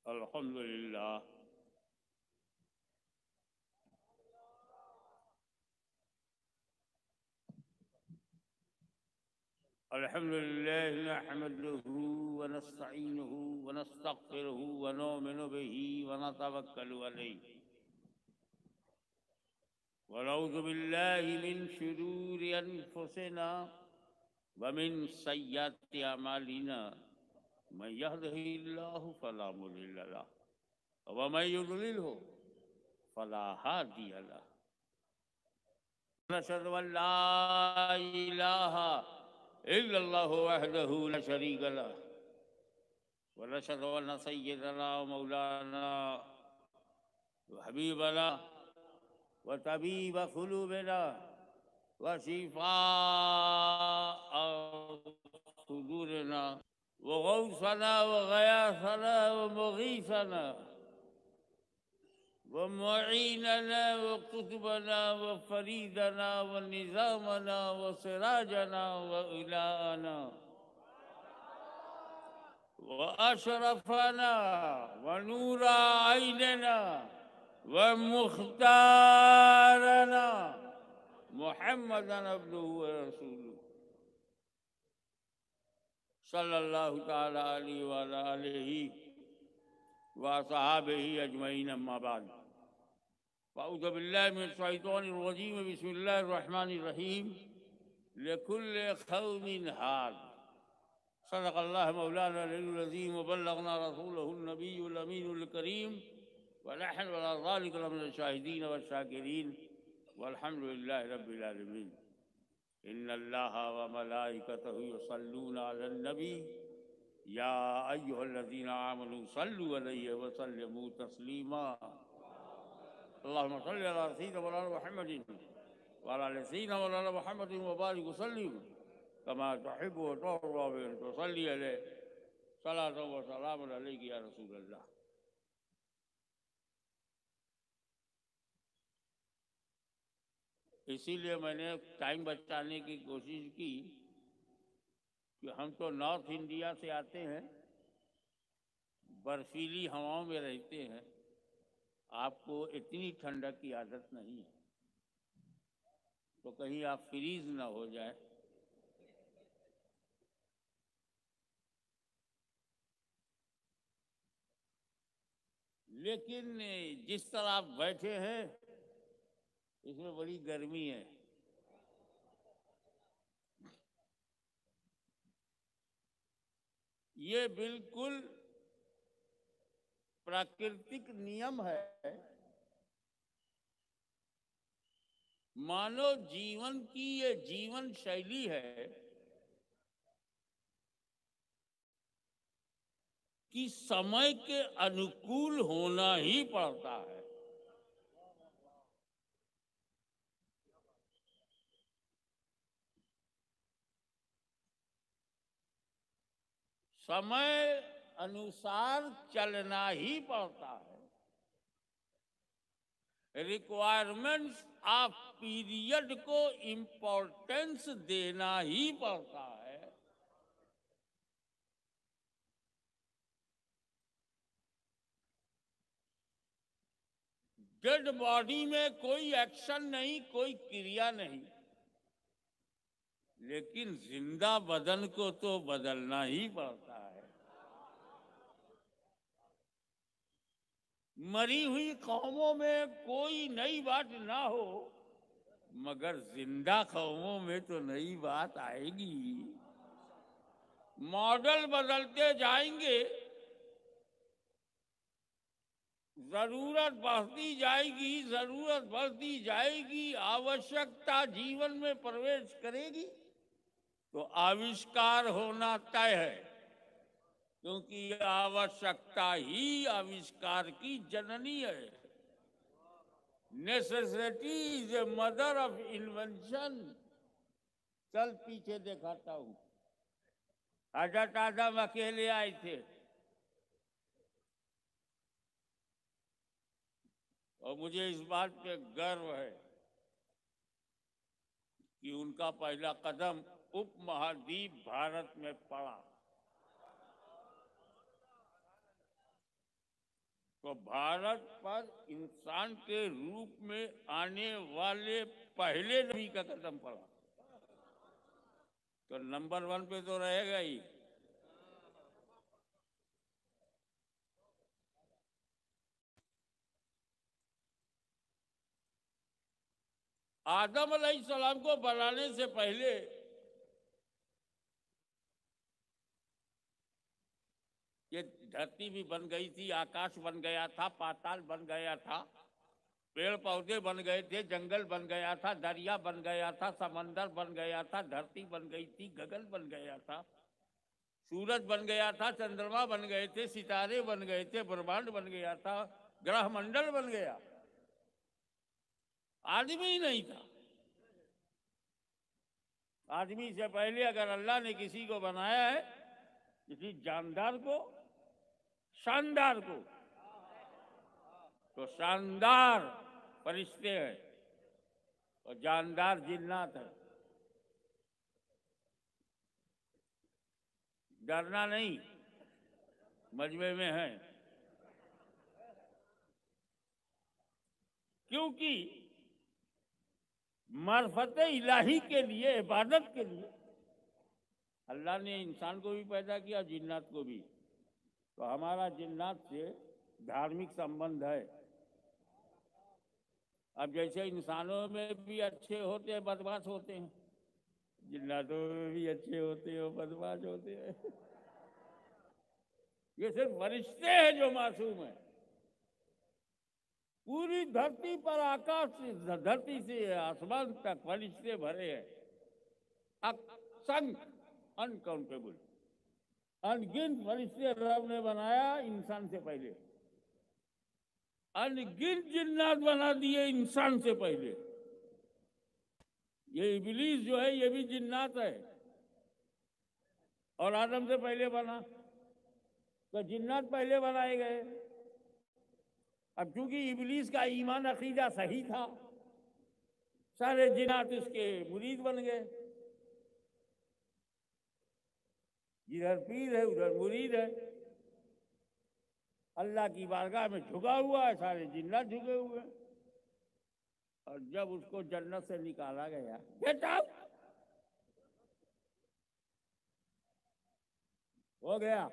अल्हम्दुलिल्लाह। अल्हम्दुलिल्लाह नहमदुहु व नस्तईनुहु व नस्तगफिरुहु व नुमिनु बिही व नतवक्कलु अलैहि व नऊज़ु बिल्लाहि मिन शुरूरि अनफुसिना व मिन सय्यिआति अमालिना मन यहदिहिल्लाहु फला मुदिल्ल लहु व मन युद्लिलहु फला हादिय लहु। नशहदु अन ला इलाहा इल्लल्लाहु वहदहु ला शरीक लहु व नशहदु अन्न सय्यदना व मौलाना व हबीबना व तबीब कुलूबिना व शिफाअ सुदूरिना व गौसना व गयासना व मुगीसना व मुईनना व कुतुबना व फरीदना व निज़ामना व सिराजना व इलाना व अशरफना व नूरा आइनना व मुख्तारना मुहम्मदन अब्दुहु व रसूलुहु सल्लल्लाहु तआला अलैहि व अला आलिहि व असहाबिहि अजमईन अम्मा बाद। अऊज़ु बिल्लाहि मिनश शैतानिर रजीम बिस्मिल्लाहिर रहमानिर रहीम। लिकुल्लि क़ौमिन हाद। सदक़ल्लाहु मौलाना अल-अलीयुल अज़ीम व बल्लगना रसूलहुन नबियुल अमीनुल करीम व नहनु अला ज़ालिका लमिनश शाहिदीन व शाकिरीन वल्हम्दुलिल्लाहि रब्बिल आलमीन। इन्नल्लाह व मलाइकतहु युसल्लूना अलन नबी या अय्युहल्लज़ीना आमनू सल्लु अलैहि व सल्लिमू तस्लीमा। अल्लाहुम्मा सल्लि अला सय्यिदिना मौलाना मुहम्मदिन व अला आलि सय्यिदिना मौलाना मुहम्मदिन व बारिक व सल्लिम कमा तुहिब्बु व तुर्ज़ा व तुसल्ली अलैहि सलातन व सलामुन अलैका या रसूलल्लाह। इसीलिए मैंने टाइम बचाने की कोशिश की कि हम तो नॉर्थ इंडिया से आते हैं, बर्फीली हवाओं में रहते हैं, आपको इतनी ठंडक की आदत नहीं है, तो कहीं आप फ्रीज ना हो जाए। लेकिन जिस तरह आप बैठे हैं इसमें बड़ी गर्मी है। ये बिल्कुल प्राकृतिक नियम है। मानव जीवन की ये जीवन शैली है कि समय के अनुकूल होना ही पड़ता है। समय अनुसार चलना ही पड़ता है। रिक्वायरमेंट्स ऑफ पीरियड को इम्पोर्टेंस देना ही पड़ता है। डेड बॉडी में कोई एक्शन नहीं, कोई क्रिया नहीं, लेकिन जिंदा बदन को तो बदलना ही पड़ता है। मरी हुई कौमों में कोई नई बात ना हो, मगर जिंदा कौमों में तो नई बात आएगी। मॉडल बदलते जाएंगे, जरूरत बढ़ती जाएगी, जरूरत बढ़ती जाएगी, आवश्यकता जीवन में प्रवेश करेगी तो आविष्कार होना तय है, क्योंकि आवश्यकता ही आविष्कार की जननी है। Necessity is a mother of invention. चल पीछे दिखाता हूं। हजरत आदम अकेले आए थे और मुझे इस बात पे गर्व है कि उनका पहला कदम उपमहाद्वीप भारत में पड़ा। तो भारत पर इंसान के रूप में आने वाले पहले नबी का कदम पड़ा, तो नंबर 1 पे तो रहेगा ही। आदम अलैहिस्सलाम को बनाने से पहले ये धरती भी बन गई थी, आकाश बन गया था, पाताल बन गया था, पेड़ पौधे बन गए थे, जंगल बन गया था, दरिया बन गया था, समंदर बन गया था, धरती बन गई थी, गगन बन गया था, सूरज बन गया था, चंद्रमा बन गए थे, सितारे बन गए थे, ब्रह्मांड बन गया था, ग्रह मंडल बन गया। आदमी ही नहीं था। आदमी से पहले अगर अल्लाह ने किसी को बनाया है, किसी जानदार को, शानदार को, तो शानदार फरिश्ते हैं और जानदार जिन्नात है। डरना नहीं, मजमे में है, क्योंकि मार्फत इलाही के लिए, इबादत के लिए अल्लाह ने इंसान को भी पैदा किया, जिन्नात को भी। तो हमारा जिन्नात से धार्मिक संबंध है। अब जैसे इंसानों में भी अच्छे होते हैं, बदमाश होते हैं, जिन्नातों में भी अच्छे होते हैं, बदमाश होते हैं। ये सिर्फ फरिश्ते हैं जो मासूम है। पूरी धरती पर, आकाश से, धरती से आसमान तक फरिश्ते भरे हैं, असंख्य, अनकाउंटेबल, अनगिनत फरिश्ते रब ने बनाया इंसान से पहले। अनगिनत जिन्नात बना दिए इंसान से पहले। ये इब्लीस जो है ये भी जिन्नात है और आदम से पहले बना, तो जिन्नात पहले बनाए गए। अब चूंकि इब्लीस का ईमान अकीदा सही था, सारे जिन्नात उसके मुरीद बन गए। जिधर पीर है उधर मुरीद है। अल्लाह की बारगाह में झुका हुआ है, सारे जिन्नात झुके हुए हैं। और जब उसको जन्नत से निकाला गया, गेट आउट, हो गया,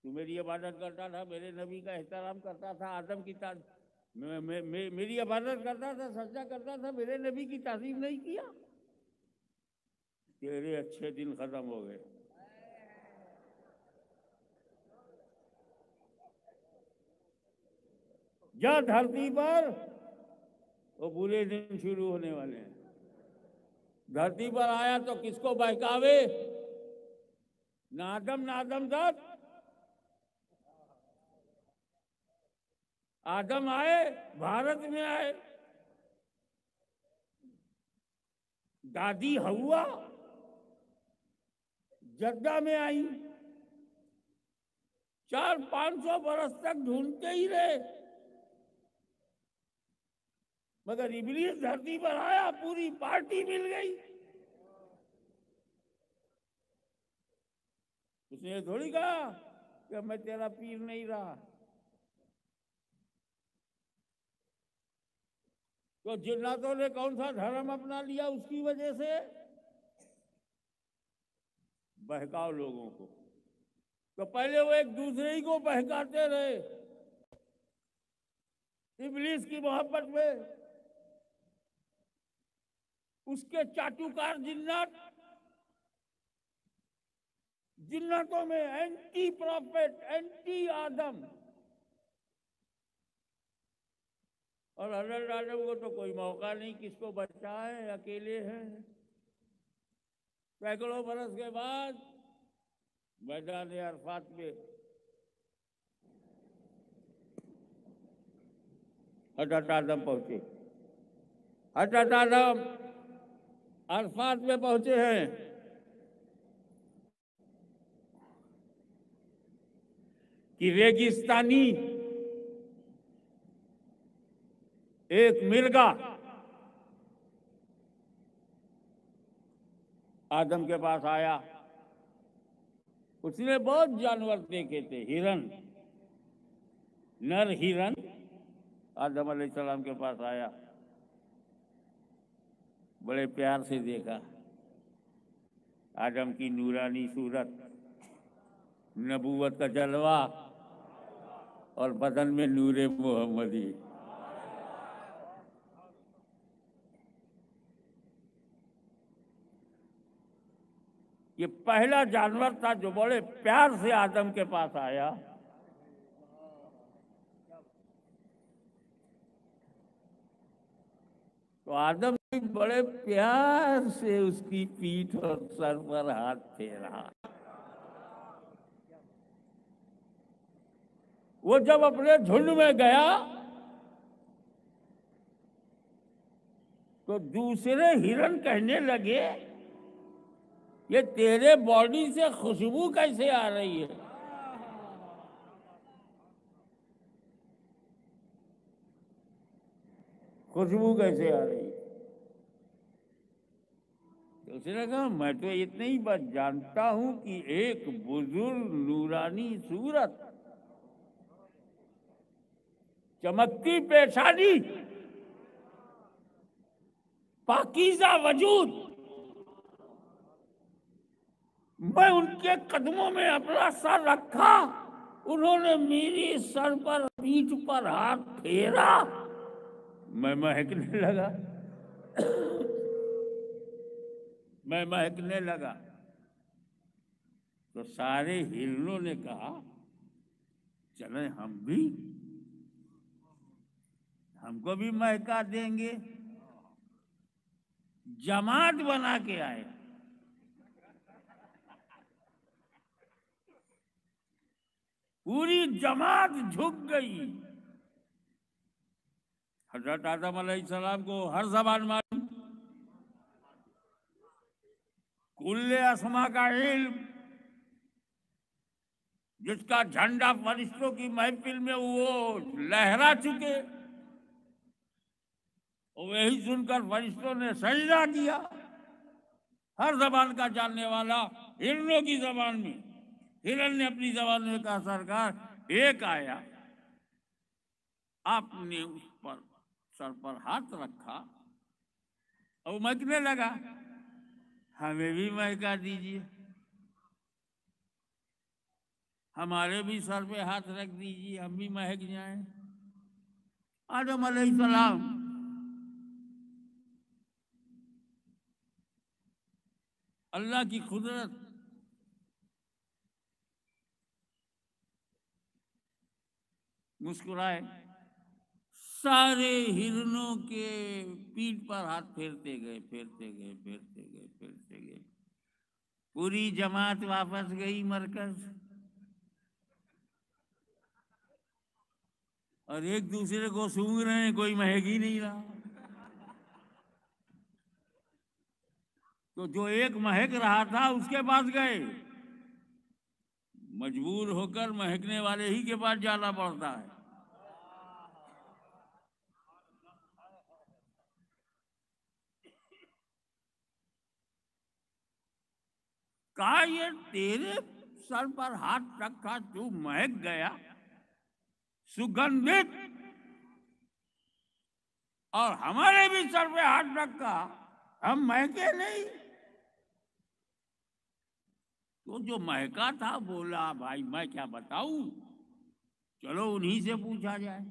तू मेरी इबादत करता था, मेरे नबी का एहतराम करता था, आदम की मेरी इबादत करता था, सजदा करता था, मेरे नबी की ताज़ीम नहीं किया, तेरे अच्छे दिन खत्म हो गए। जा धरती पर वो बुरे दिन शुरू होने वाले हैं। धरती पर आया तो किसको बहकावे? ना आदम जात। आदम आए, भारत में आए, दादी हवा जद्दा में आई, 400-500 बरस तक ढूंढते ही रहे, मगर इब्लीस धरती पर आया, पूरी पार्टी मिल गई। उसने थोड़ी कहा कि मैं तेरा पीर नहीं रहा। तो जिन्नातों ने कौन सा धर्म अपना लिया? उसकी वजह से बहकाओ लोगों को। तो पहले वो एक दूसरे ही को बहकाते रहे इब्लीस की मोहब्बत में। उसके चाटुकार जिन्नातों में एंटी प्रॉफिट, एंटी आदम। और हजरत आदम को तो कोई मौका नहीं, किसको बचाए, अकेले हैं। सैकड़ों बरस के बाद मैदान अरफात में हजरत आदम पहुंचे। हजरत आदम अरफात में पहुंचे हैं। कि रेगिस्तानी एक मिर्गा आदम के पास आया। उसने बहुत जानवर देखे थे, हिरन, नर हिरन आदम अलैहिस्सलाम के पास आया, बड़े प्यार से देखा आदम की नूरानी सूरत, नबूवत का जलवा और बदन में नूरे मोहम्मदी। ये पहला जानवर था जो बड़े प्यार से आदम के पास आया। तो आदम ने बड़े प्यार से उसकी पीठ और सर पर हाथ फेरा। वो जब अपने झुंड में गया तो दूसरे हिरन कहने लगे, ये तेरे बॉडी से खुशबू कैसे आ रही है? खुशबू कैसे आ रही है? तो उसने कहा, मैं तो इतना ही बात जानता हूं कि एक बुजुर्ग नूरानी सूरत, चमकती पेशानी, पाकीज़ा वजूद, मैं उनके कदमों में अपना सर रखा, उन्होंने मेरी सर पर पीठ पर हाथ फेरा, मैं महकने लगा। मैं महकने लगा। तो सारे हिरणों ने कहा, चले हमको भी महका देंगे। जमात बना के आए। पूरी जमात झुक गई। हजरत आदम अलैहिस्सलाम को हर ज़बान मालूम, कुल्ले अस्मा का इल्म, जिसका झंडा फरिश्तों की महफिल में वो लहरा चुके, वही सुनकर फरिश्तों ने सजदा किया। हर जबान का जानने वाला हिरणों की जबान में, हिरन ने अपनी जबान में कहा, सरकार एक आया, आपने उस पर सर पर हाथ रखा और महकने लगा, हमें भी महका दीजिए, हमारे भी सर पे हाथ रख दीजिए, हम भी महक जाएं। आदम अलैहिस्सलाम अल्लाह की कुदरत, मुस्कुराए, सारे हिरणों के पीठ पर हाथ फेरते गए, फेरते गए, फेरते गए, फेरते गए। पूरी जमात वापस गई मरकज, और एक दूसरे को सूंघ रहे हैं, कोई महक ही नहीं रहा। तो जो एक महक रहा था उसके पास गए, मजबूर होकर महकने वाले ही के पास जाना पड़ता है। कहा, ये तेरे सर पर हाथ रखा, तू महक गया, सुगंधित, और हमारे भी सर पे हाथ रखा, हम महके नहीं। तो जो महका था बोला, भाई मैं क्या बताऊं, चलो उन्हीं से पूछा जाए।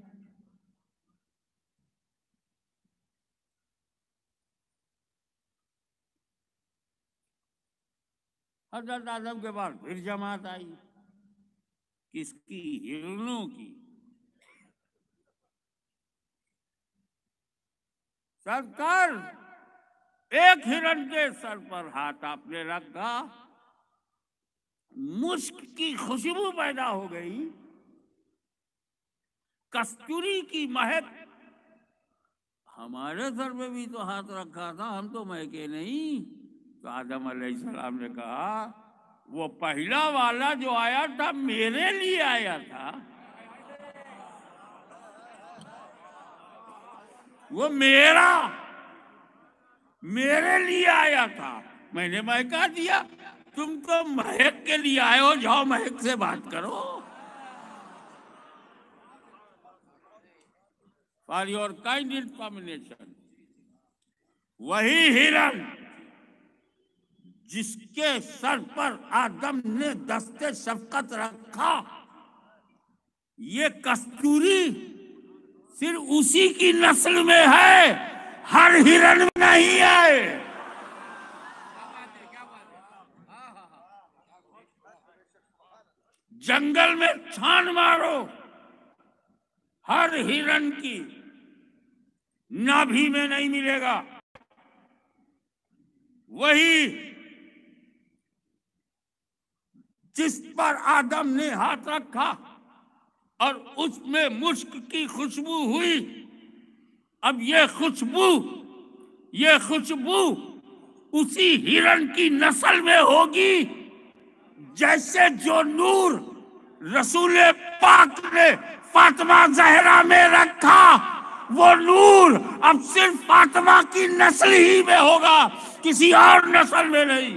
हजरत आदम के बाद फिर जमात आई, किसकी? हिरणों की। सरकार, एक हिरण के सर पर हाथ आपने रखा, मुश्क की खुशबू पैदा हो गई, कस्तूरी की महक। हमारे सर पे भी तो हाथ रखा था, हम तो महके नहीं। तो आदम अलैहिस्सलाम ने कहा, वो पहला वाला जो आया था मेरे लिए आया था, वो मेरे लिए आया था, मैंने महका दिया। तुम तो महक के लिए आए हो, जाओ महक से बात करो। For your kind information. वही हिरन जिसके सर पर आदम ने दस्ते शफकत रखा, ये कस्तूरी सिर्फ उसी की नस्ल में है, हर हिरन में नहीं है। जंगल में छान मारो, हर हिरन की नाभि में नहीं मिलेगा। वही जिस पर आदम ने हाथ रखा और उसमें मुश्क की खुशबू हुई, अब ये खुशबू उसी हिरन की नस्ल में होगी, जैसे जो नूर रसूल पाक ने फातिमा ज़हरा में रखा, वो नूर अब सिर्फ फातिमा की नस्ल ही में होगा, किसी और नस्ल में नहीं।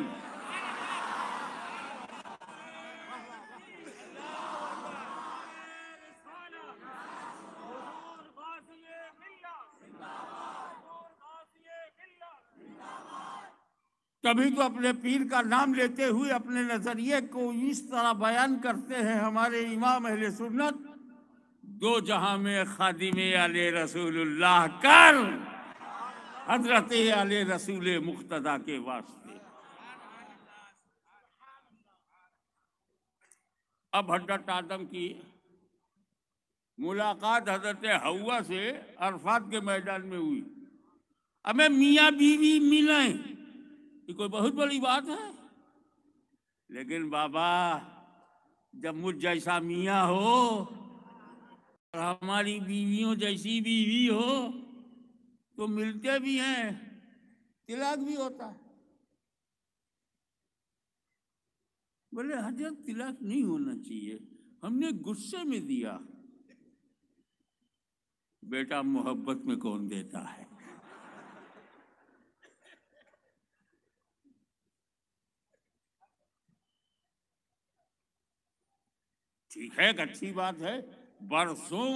कभी तो अपने पीर का नाम लेते हुए अपने नजरिए को इस तरह बयान करते हैं हमारे इमाम अहले सुन्नत, दो जहां में खादिमे आले रसूलुल्लाह कर, हजरत आले रसूल मुक्तदा के वास्ते। अब हजरत आदम की मुलाकात हजरत हव्वा से अरफात के मैदान में हुई। हमें मियाँ बीवी मिले, ये कोई बहुत बड़ी बात है, लेकिन बाबा जब मुझ जैसा मियाँ हो और हमारी बीवियों जैसी बीवी हो तो मिलते भी हैं, तिलक भी होता है। बोले हजरत तिलक नहीं होना चाहिए, हमने गुस्से में दिया। बेटा मोहब्बत में कौन देता है? ठीक है, एक अच्छी बात है। बरसों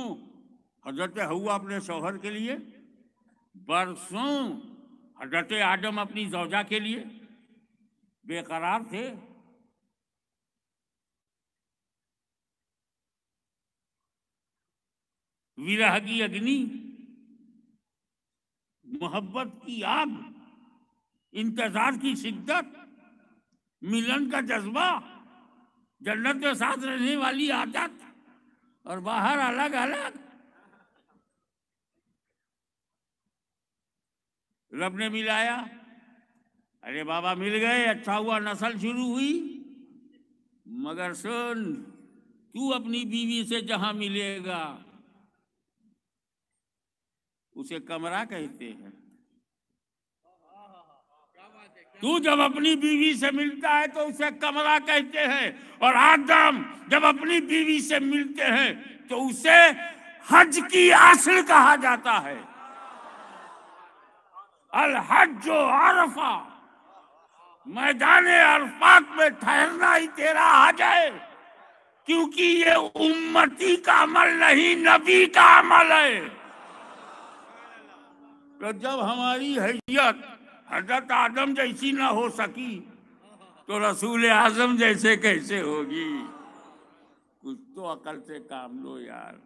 हजरत हव्वा अपने शौहर के लिए, बरसों हजरत आदम अपनी जौजा के लिए बेकरार थे। विरह की अग्नि, मोहब्बत की आग, इंतजार की शिद्दत, मिलन का जज्बा, जन्नत के साथ रहने वाली आदत और बाहर अलग अलग। रब ने मिलाया, अरे बाबा मिल गए, अच्छा हुआ, नस्ल शुरू हुई। मगर सुन, तू अपनी बीवी से जहां मिलेगा उसे कमरा कहते हैं। तू जब अपनी बीवी से मिलता है तो उसे कमरा कहते हैं, और आदम जब अपनी बीवी से मिलते हैं तो उसे हज की आसल कहा जाता है। अल हज अरफा, मैदान अरफात में ठहरना ही तेरा हज है, क्योंकि ये उम्मती का अमल नहीं, नबी का अमल है। तो जब हमारी हैसियत हजरत आदम जैसी ना हो सकी तो रसूल आजम जैसे कैसे होगी? कुछ तो अकल से काम लो यार।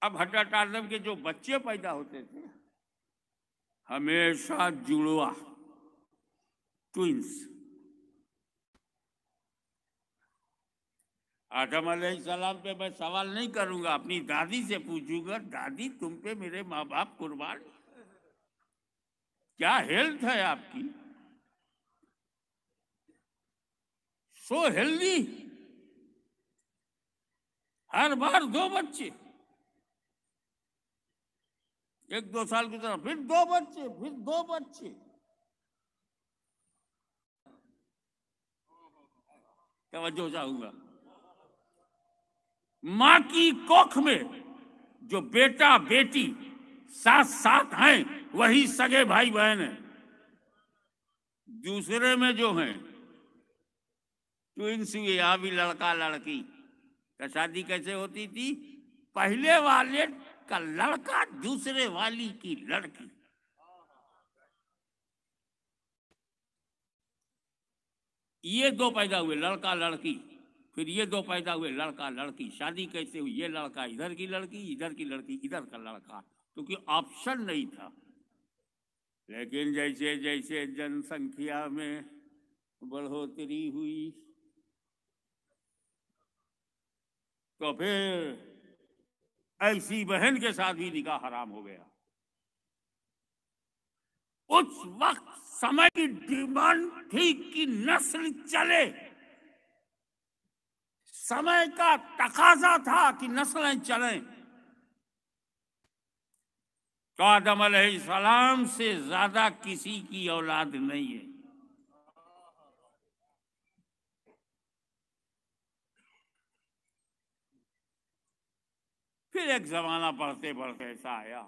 अब हजरत आदम के जो बच्चे पैदा होते थे हमेशा जुड़वा, ट्विंस। आदम अलैहिस्सलाम पे मैं सवाल नहीं करूंगा, अपनी दादी से पूछूंगा, दादी तुम पे मेरे माँ बाप कुर्बान, क्या हेल्थ है आपकी? सो हेल्दी, हर बार 2 बच्चे, 1-2 साल की तरह फिर 2 बच्चे, फिर 2 बच्चे। तवज्जो चाहूंगा, मां की कोख में जो बेटा बेटी साथ साथ हैं वही सगे भाई बहन हैं। दूसरे में जो हैं ट्विंस हुए, यहाँ भी लड़का लड़की का शादी कैसे होती थी? पहले वाले का लड़का दूसरे वाली की लड़की। ये दो पैदा हुए लड़का लड़की, फिर ये दो पैदा हुए लड़का लड़की। शादी कैसे हुई? ये लड़का इधर की लड़की, इधर की लड़की इधर का लड़का, क्योंकि ऑप्शन नहीं था। लेकिन जैसे जैसे जनसंख्या में बढ़ोतरी हुई तो फिर ऐसी बहन के साथ भी निकाह हराम हो गया। उस वक्त समय की डिमांड थी कि नस्ल चले, समय का तकाजा था कि नस्लें चलें। तो आदम अलैहिस्सलाम से ज्यादा किसी की औलाद नहीं है। फिर एक जमाना बढ़ते बढ़ते ऐसा आया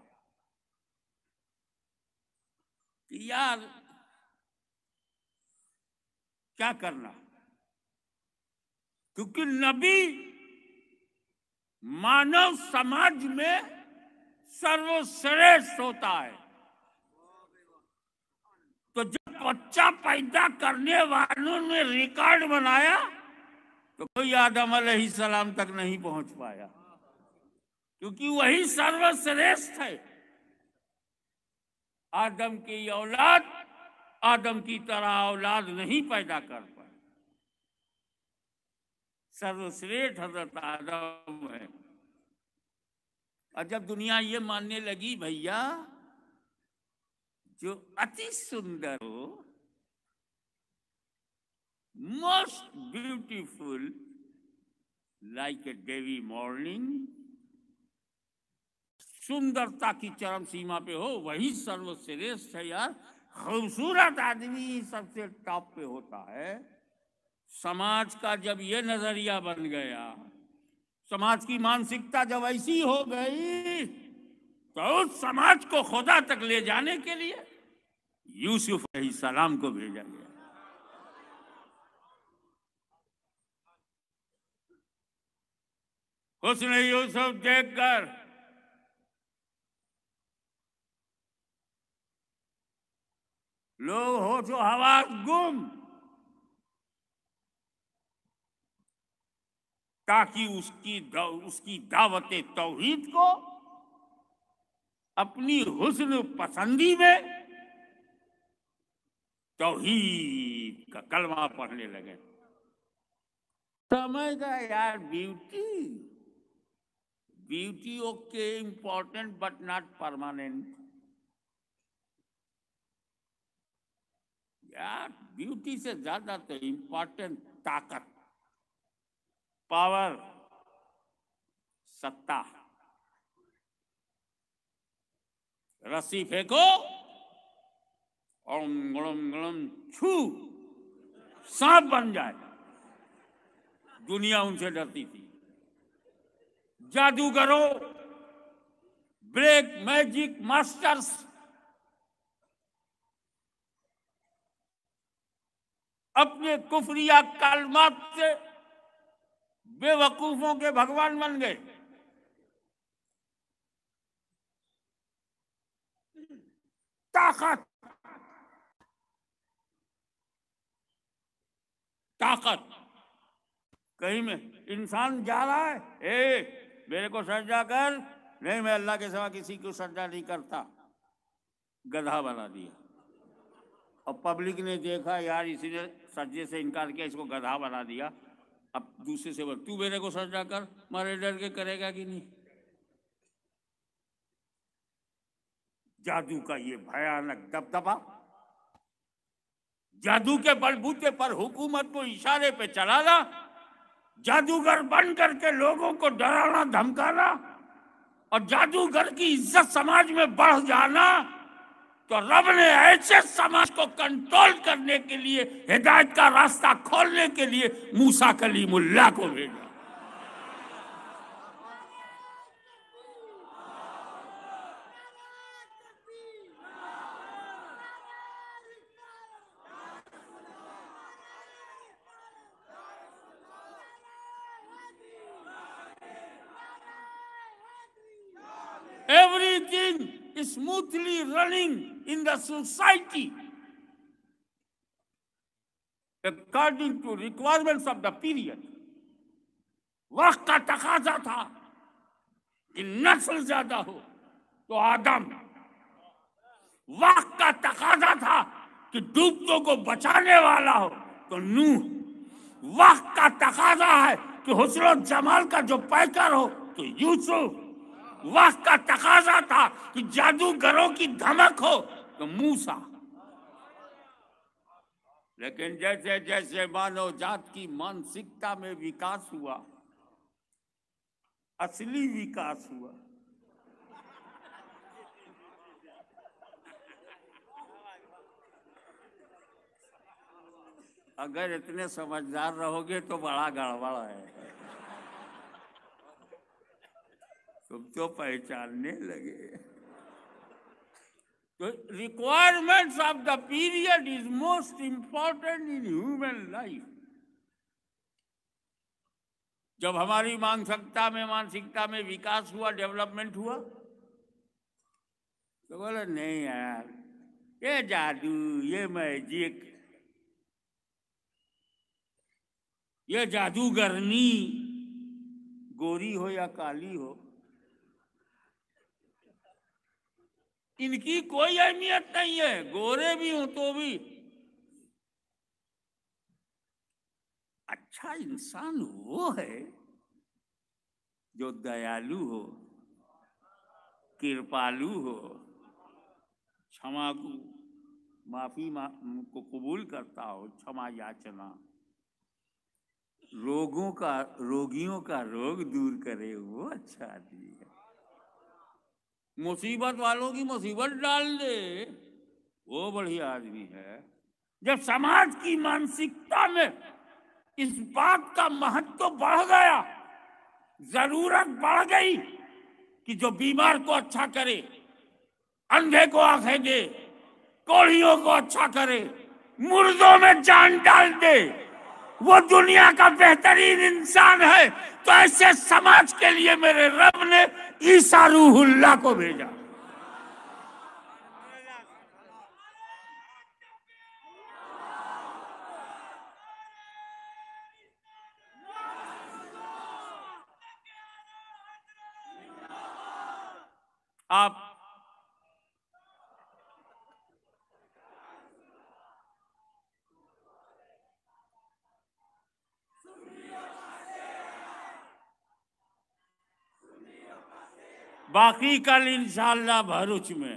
कि यार क्या करना, क्योंकि नबी मानव समाज में सर्वश्रेष्ठ होता है। तो जब बच्चा पैदा करने वालों ने रिकॉर्ड बनाया तो कोई आदम अलैहिस्सलाम तक नहीं पहुंच पाया, क्योंकि वही सर्वश्रेष्ठ है। आदम की औलाद आदम की तरह औलाद नहीं पैदा कर पाए। सर्वश्रेष्ठ हजरत आदम है। और जब दुनिया ये मानने लगी भैया जो अति सुंदर हो, most beautiful like a dewy morning, सुंदरता की चरम सीमा पे हो, वही सर्वश्रेष्ठ है यार। खूबसूरत आदमी सबसे टॉप पे होता है। समाज का जब ये नजरिया बन गया, समाज की मानसिकता जब ऐसी हो गई, तो उस समाज को खुदा तक ले जाने के लिए यूसुफ अलैहिस्सलाम को भेजा गया। हुस्न यूसुफ देखकर लोग होशो हवास गुम, ताकि उसकी दावत तौहीद को अपनी हुस्न पसंदी में तौहीद का कलमा पढ़ने लगे। समझ गए यार, beauty beauty okay, important but not permanent. यार ब्यूटी से ज्यादा तो इंपॉर्टेंट ताकत, पावर, सत्ता। रस्सी फेंको और छू सांप बन जाए। दुनिया उनसे डरती थी। जादूगरों, ब्लैक मैजिक मास्टर्स अपने कुफरिया कलमात से बेवकूफों के भगवान बन गए। ताकत ताकत कहीं में इंसान जा रहा है, मेरे को सजदा कर, नहीं मैं अल्लाह के सिवा किसी को सजदा नहीं करता, गधा बना दिया। और पब्लिक ने देखा यार इसने सजदे से इनकार किया, इसको गधा बना दिया। अब दूसरे से बोल, तू मेरे को सजदा कर, मारे डर के करेगा कि नहीं? जादू का ये भयानक दबदबा, जादू के बलबूते पर हुकूमत को इशारे पे चलाना, जादूगर बन करके लोगों को डराना धमकाना, और जादूगर की इज्जत समाज में बढ़ जाना। तो रब ने ऐसे समाज को कंट्रोल करने के लिए, हिदायत का रास्ता खोलने के लिए मूसा कलीमुल्लाह को भेजा। everything smoothly running in the society according to requirements of the period. वक्त का तकाजा था कि नस्ल ज्यादा हो तो आदम, वक्त का तकाजा था कि डूबतों को बचाने वाला हो तो नूह, वक्त का तकाजा है कि हुस्न जमाल का जो पैकर हो तो यूसुफ, वक्त का तकाजा था कि जादूगरों की धमक हो तो मूसा। लेकिन जैसे जैसे मानव जात की मानसिकता में विकास हुआ, असली विकास हुआ, अगर इतने समझदार रहोगे तो बड़ा गड़बड़ है। तुम तो पहचानने लगे। तो requirements of the period is most important in human life. जब हमारी मानसिकता में विकास हुआ, डेवलपमेंट हुआ, तो बोले नहीं यार, ये जादू, ये मैजिक, ये जादूगरनी, गोरी हो या काली हो, इनकी कोई अहमियत नहीं है। गोरे भी हो तो भी अच्छा इंसान वो है जो दयालु हो, कृपालु हो, क्षमा को, माफी को कबूल करता हो, क्षमा याचना, रोगियों का रोग दूर करे, वो अच्छा आदमी है। मुसीबत वालों की मुसीबत डाल दे, वो बढ़िया आदमी है। जब समाज की मानसिकता में इस बात का महत्व बढ़ गया, जरूरत बढ़ गई कि जो बीमार को अच्छा करे, अंधे को आंखें दे, कोढ़ियों को अच्छा करे, मुर्दों में जान डाल दे, वो दुनिया का बेहतरीन इंसान है। तो ऐसे समाज के लिए मेरे रब ने ईसा रूहुल्लाह को भेजा। आप बाकी कल इंशाअल्लाह भरूच में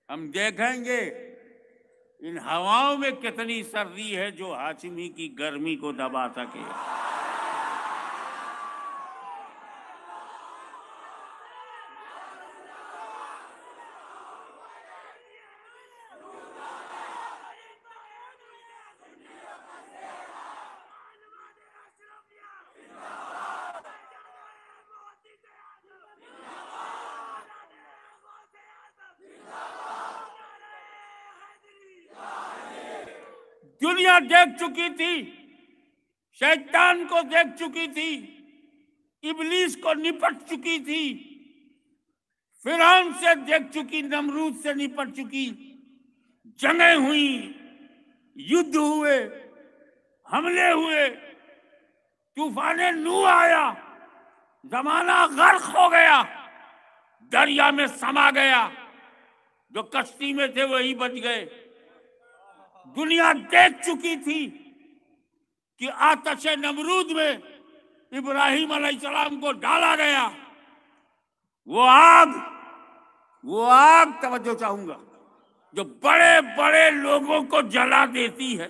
हम देखेंगे इन हवाओं में कितनी सर्दी है जो हाशिमी की गर्मी को दबा सके। दुनिया देख चुकी थी, शैतान को देख चुकी थी, इब्लीस को निपट चुकी थी, फिरौन से देख चुकी, नमरूद से निपट चुकी, जंगें हुई, युद्ध हुए, हमले हुए, तूफाने नूह आया, जमाना गर्क हो गया, दरिया में समा गया, जो कश्ती में थे वही बच गए। दुनिया देख चुकी थी कि आतशे नमरूद में इब्राहिम अलैहिस्सलाम को डाला गया। वो आग तवज्जो चाहूंगा, जो बड़े बड़े लोगों को जला देती है,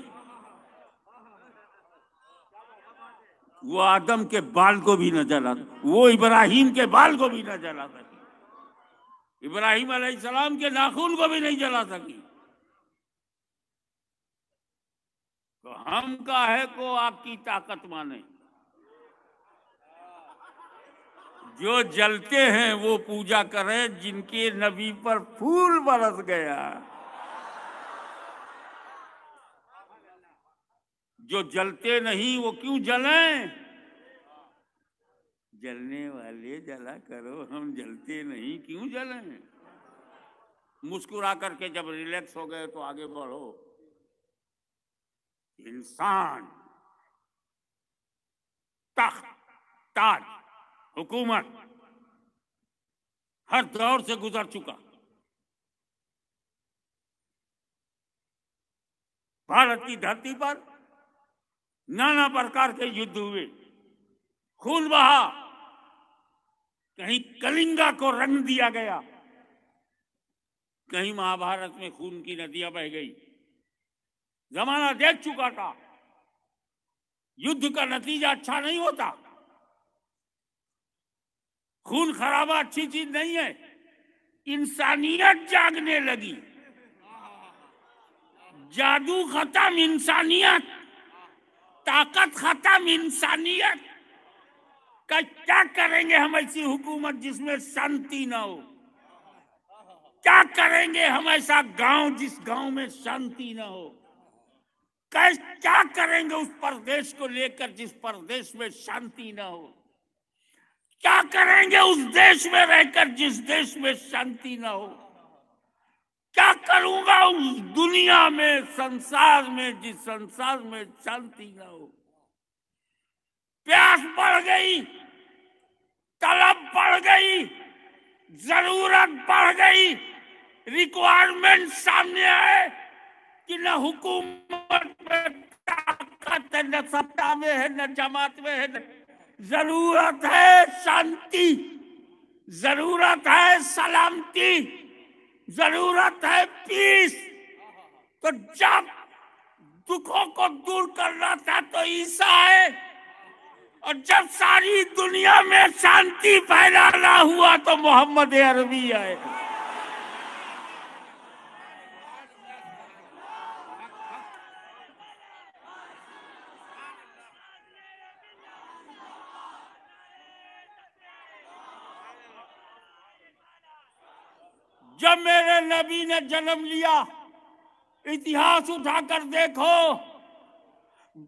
वो आदम के बाल को भी न जला, वो इब्राहिम के बाल को भी न जला सकी, इब्राहिम अलैहिस्सलाम के नाखून को भी नहीं जला सकी। तो हम काहे को आग की ताकत माने? जो जलते हैं वो पूजा करें जिनके नबी पर फूल बरस गया। जो जलते नहीं वो क्यों जलें? जलने वाले जला करो, हम जलते नहीं क्यों जलें? मुस्कुरा करके जब रिलैक्स हो गए तो आगे बढ़ो। इंसान तख्त, ताज, हुकूमत हर दौर से गुजर चुका। भारत की धरती पर नाना प्रकार के युद्ध हुए, खून बहा, कहीं कलिंगा को रंग दिया गया, कहीं महाभारत में खून की नदियां बह गई। जमाना देख चुका था युद्ध का नतीजा अच्छा नहीं होता। खून खराबा अच्छी चीज नहीं है। इंसानियत जागने लगी, जादू खत्म, इंसानियत, ताकत खत्म, इंसानियत का क्या करेंगे हम ऐसी हुकूमत जिसमें शांति ना हो? क्या करेंगे हम ऐसा गांव जिस गांव में शांति ना हो? क्या करेंगे उस प्रदेश को लेकर जिस प्रदेश में शांति ना हो? क्या करेंगे उस देश में रहकर जिस देश में शांति ना हो? क्या करूंगा उस दुनिया में, संसार में, जिस संसार में शांति ना हो? प्यास बढ़ गई, तलब बढ़ गई, जरूरत बढ़ गई, रिक्वायरमेंट सामने आए कि न हुकूमत में ताकत है, न सत्ता में है, न जमात में है। जरूरत है शांति, जरूरत है सलामती, जरूरत है पीस। तो जब दुखों को दूर करना था तो ईसा आए, और जब सारी दुनिया में शांति फैलाना हुआ तो मोहम्मद अरबी आए। जब मेरे नबी ने जन्म लिया, इतिहास उठाकर देखो,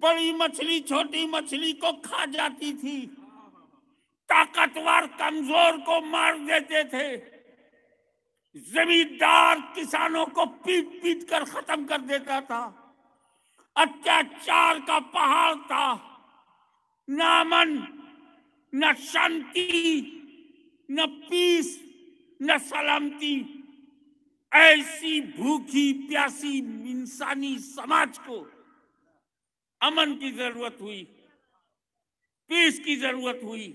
बड़ी मछली छोटी मछली को खा जाती थी, ताकतवर कमजोर को मार देते थे, जमींदार किसानों को पीट पीट कर खत्म कर देता था, अत्याचार का पहाड़ था, न अमन, न शांति, न पीस, न सलामती। ऐसी भूखी प्यासी इंसानी समाज को अमन की जरूरत हुई, पीस की जरूरत हुई,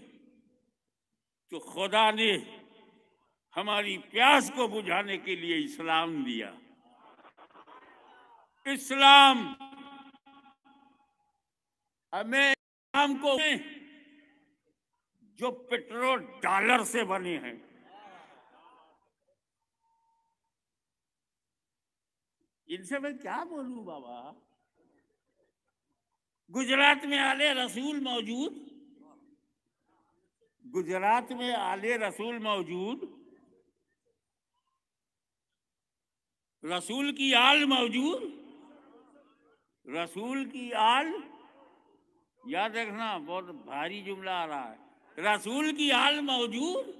तो खुदा ने हमारी प्यास को बुझाने के लिए इस्लाम दिया। इस्लाम हमें, इस्लाम को जो पेट्रोल डॉलर से बने हैं, इनसे मैं क्या बोलूं बाबा। गुजरात में आले रसूल मौजूद, गुजरात में आले रसूल मौजूद, रसूल की आल मौजूद, रसूल की आल, याद रखना बहुत भारी जुमला आ रहा है, रसूल की आल मौजूद।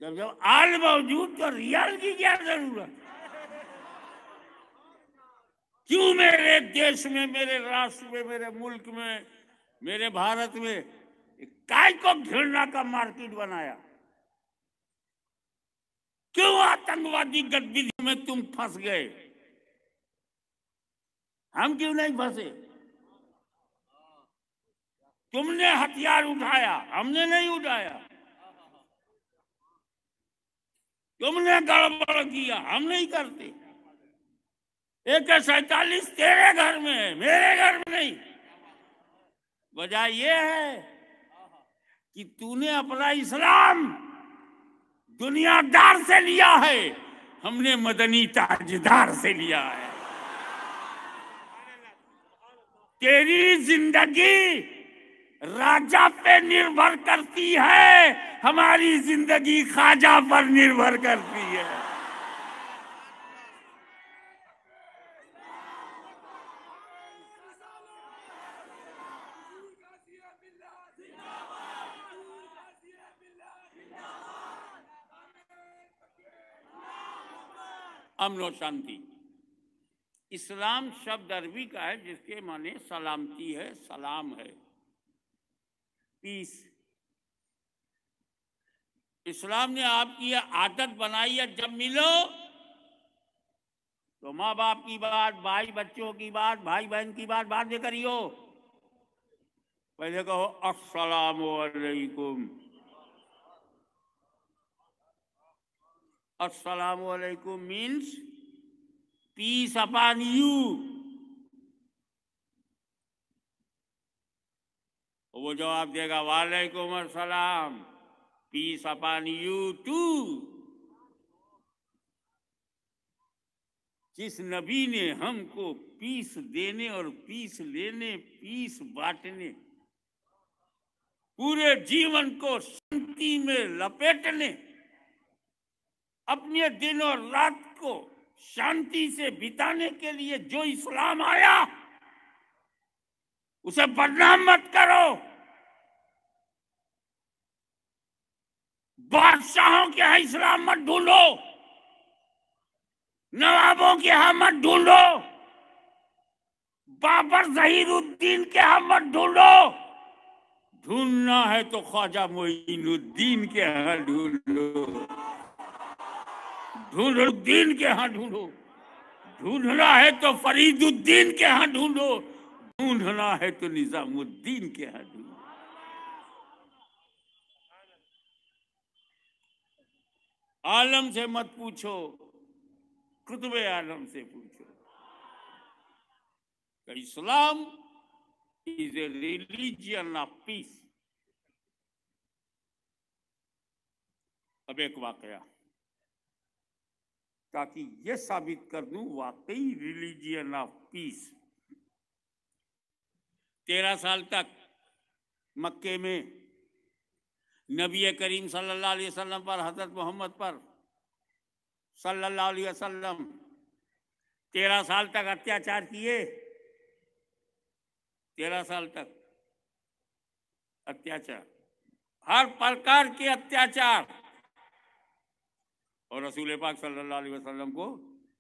जब आल मौजूद तो रियल की क्या जरूरत? क्यों मेरे देश में, मेरे राष्ट्र में, मेरे मुल्क में, मेरे भारत में काय को घृणा का मार्केट बनाया? क्यों आतंकवादी गतिविधि में तुम फंस गए? हम क्यों नहीं फंसे? तुमने हथियार उठाया, हमने नहीं उठाया। तुमने गड़बड़ किया, हम नहीं करते। AK-47 तेरे घर में है, मेरे घर में नहीं। वजह यह है कि तूने अपना इस्लाम दुनियादार से लिया है, हमने मदनी ताजदार से लिया है। तेरी जिंदगी राजा पे निर्भर करती है, हमारी जिंदगी ख्वाजा पर निर्भर करती है। अमन और शांति। इस्लाम शब्द अरबी का है जिसके माने सलामती है, सलाम है, पीस। इस्लाम ने आपकी यह आदत बनाई है, जब मिलो तो माँ बाप की बात, भाई बच्चों की बात, भाई बहन की बात बाद में करियो। पहले कहो अस्सलामु अलैकुम। अस्सलामु अलैकुम मीन्स पीस अपॉन यू। वो जवाब देगा वालेकुम अस्सलाम, पीस अपॉन यू टू। जिस नबी ने हमको पीस देने और पीस लेने, पीस बांटने, पूरे जीवन को शांति में लपेटने, अपने दिन और रात को शांति से बिताने के लिए जो इस्लाम आया, उसे बदनाम मत करो। बादशाहों के यहाँ इस्लाम मत ढूंढो, नवाबों के यहाँ मत ढूंढो, बाबर ज़हीरुद्दीन के यहाँ मत ढूंढो। ढूंढना है तो ख्वाजा मोइनुद्दीन के यहाँ ढूंढो, ढूंढुद्दीन के यहाँ ढूंढो। ढूंढना है तो फरीदुद्दीन के यहाँ ढूंढो, ढूंढना है तो निजामुद्दीन के यहाँ ढूंढो। आलम से मत पूछो, कुतुबे आलम से पूछो। Islam is a religion of peace. अब एक वाकया, ताकि ये साबित कर दूं वाकई रिलीजियन ऑफ पीस। 13 साल तक मक्के में नबी करीम सल्लल्लाहु अलैहि वसल्लम पर, हजरत मोहम्मद पर सल्लल्लाहु अलैहि वसल्लम 13 साल तक अत्याचार किए। 13 साल तक अत्याचार, हर प्रकार के अत्याचार। और रसूल पाक सल्लल्लाहु अलैहि वसल्लम को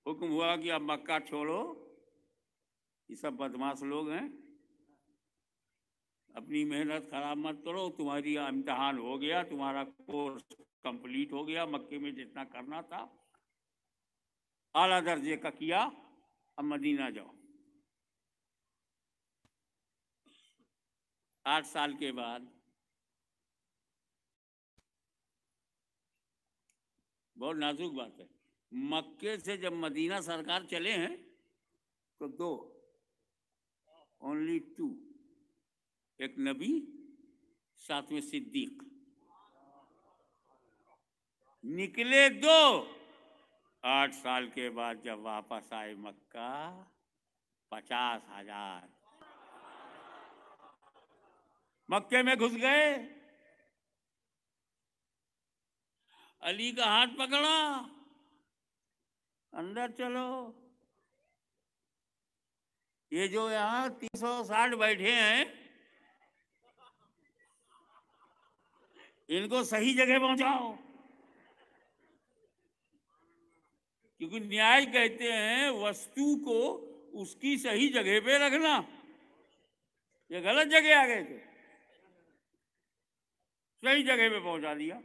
हुक्म हुआ कि अब मक्का छोड़ो, ये सब बदमाश लोग हैं, अपनी मेहनत खराब मत करो, तुम्हारी इम्तिहान हो गया, तुम्हारा कोर्स कंप्लीट हो गया, मक्के में जितना करना था आला दर्जे का किया, अब मदीना जाओ। 8 साल के बाद, बहुत नाजुक बात है, मक्के से जब मदीना सरकार चले हैं तो 2, ओनली 2, एक नबी, साथ में सिद्दीक, निकले 2। 8 साल के बाद जब वापस आए मक्का, 50,000 मक्के में घुस गए। अली का हाथ पकड़ा, अंदर चलो। ये जो यहाँ 360 बैठे हैं, इनको सही जगह पहुंचाओ, क्योंकि न्याय कहते हैं वस्तु को उसकी सही जगह पे रखना। ये गलत जगह आ गए थे, सही जगह पे पहुंचा दिया।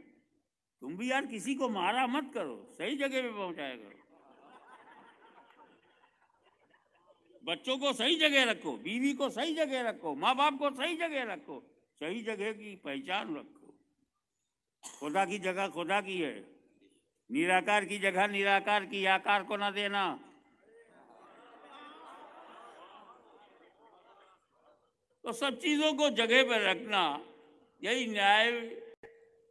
तुम भी यार किसी को मारा मत करो, सही जगह पे पहुंचाया करो। बच्चों को सही जगह रखो, बीवी को सही जगह रखो, माँ बाप को सही जगह रखो, सही जगह की पहचान रखो। खुदा की जगह खुदा की है, निराकार की जगह निराकार की, आकार को ना देना। तो सब चीजों को जगह पर रखना, यही न्याय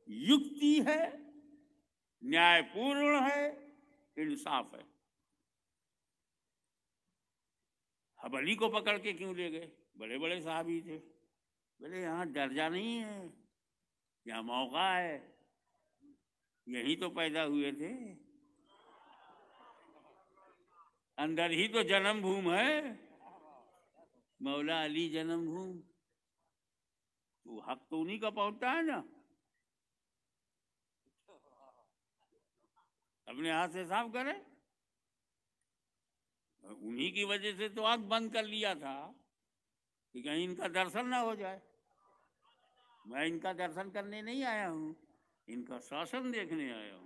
युक्ति है, न्यायपूर्ण है, इंसाफ है। अब अली को पकड़ के क्यों ले गए? बड़े बड़े साहबी थे, बोले यहाँ दर्जा नहीं है, यहाँ मौका है, यही तो पैदा हुए थे, अंदर ही तो जन्म भूमि है, मौला अली जन्म भूमि। तो हक तो उन्हीं का पहुंचता है ना। अपने हाथ से साफ करें। उन्हीं की वजह से तो आंख बंद कर लिया था कि कहीं इनका दर्शन ना हो जाए। मैं इनका दर्शन करने नहीं आया हूं, इनका शासन देखने आया हूं।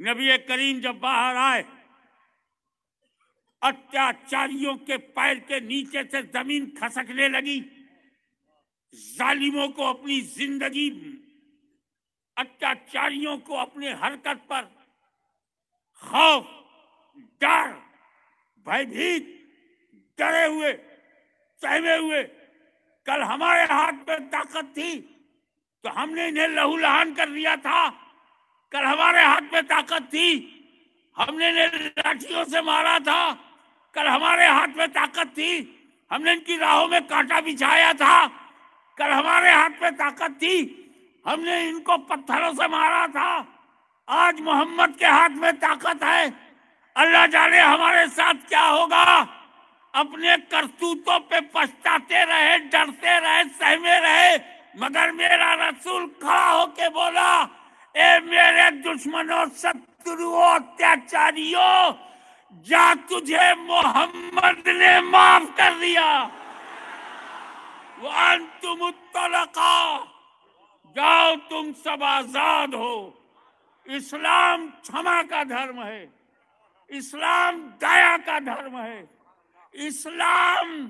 नबी करीम जब बाहर आए, अत्याचारियों के पैर के नीचे से जमीन खसकने लगी। जालिमों को अपनी जिंदगी, अत्याचारियों को अपने हरकत पर खौफ, डर, भयभीत, डरे हुए, सहमे हुए। कल हमारे हाथ में ताकत थी तो हमने इन्हें लहूलुहान कर दिया था। कल हमारे हाथ में ताकत थी, हमने इन्हें लाठियों से मारा था। कल हमारे हाथ में ताकत थी, हमने इनकी राहों में कांटा बिछाया था। कल हमारे हाथ में ताकत थी, हमने इनको पत्थरों से मारा था। आज मोहम्मद के हाथ में ताकत है। अल्लाह जाने हमारे साथ क्या होगा। अपने करतूतों पे पछताते रहे, डरते रहे, सहमे रहे, मगर मेरा रसूल खड़ा होके बोला, ए मेरे दुश्मनों, शत्रुओं, अत्याचारियों, जा तुझे मोहम्मद ने माफ कर दिया। वअंतुम मुत्तलका, जाओ तुम सब आजाद हो। इस्लाम क्षमा का धर्म है, इस्लाम दया का धर्म है, इस्लाम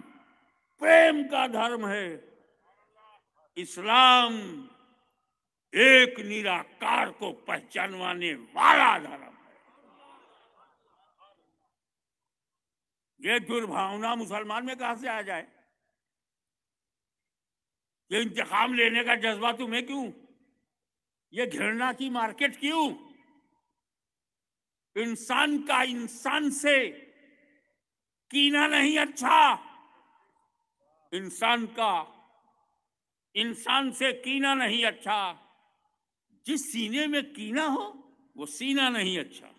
प्रेम का धर्म है, इस्लाम एक निराकार को पहचानवाने वाला धर्म है। ये दुर्भावना मुसलमान में कहां से आ जाए? ये इंतकाम लेने का जज्बा तुम्हें क्यों? ये घृणा की मार्केट क्यों? इंसान का इंसान से कीना नहीं अच्छा। इंसान का इंसान से कीना नहीं अच्छा। जिस सीने में कीना हो वो सीना नहीं अच्छा।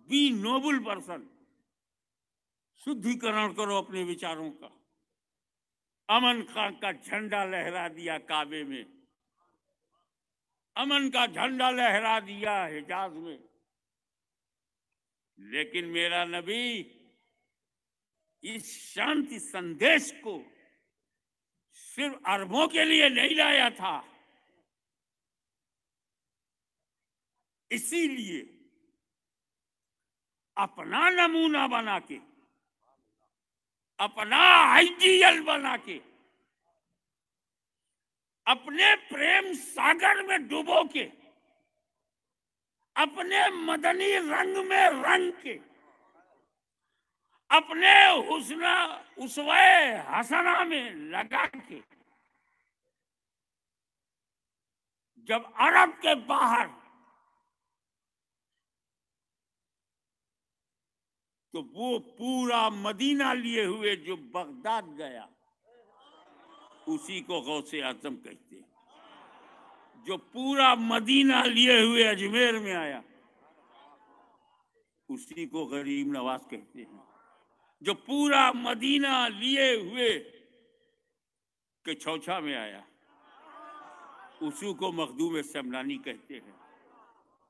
Be noble person. शुद्धिकरण करो अपने विचारों का। अमन खान का झंडा लहरा दिया काबे में, अमन का झंडा लहरा दिया हिजाज में, लेकिन मेरा नबी इस शांति संदेश को सिर्फ अरबों के लिए नहीं लाया था। इसीलिए अपना नमूना बना के, अपना आइडियल बना के, अपने प्रेम सागर में डुबो के, अपने मदनी रंग में रंग के, अपने हुस्न उसवे हसना में लगा के, जब अरब के बाहर तो वो पूरा मदीना लिए हुए जो बगदाद गया, उसी को गौसे आजम कहते हैं। जो पूरा मदीना लिए हुए अजमेर में आया, उसी को गरीब नवाज कहते हैं। जो पूरा मदीना लिए हुए के छौछा में आया, उसी को मखदूम समनानी कहते हैं।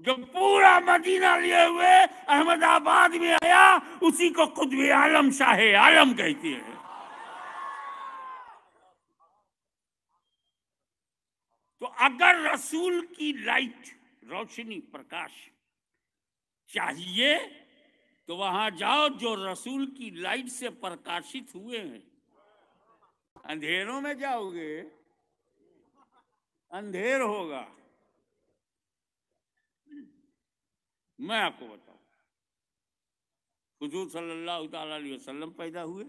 जो पूरा मदीना लिए हुए अहमदाबाद में आया, उसी को कुतुब आलम शाह आलम कहते हैं। तो अगर रसूल की लाइट, रोशनी, प्रकाश चाहिए तो वहां जाओ जो रसूल की लाइट से प्रकाशित हुए हैं। अंधेरों में जाओगे, अंधेर होगा। मैं आपको बताऊं, हुजूर सल्लल्लाहु अलैहि वसल्लम पैदा हुए।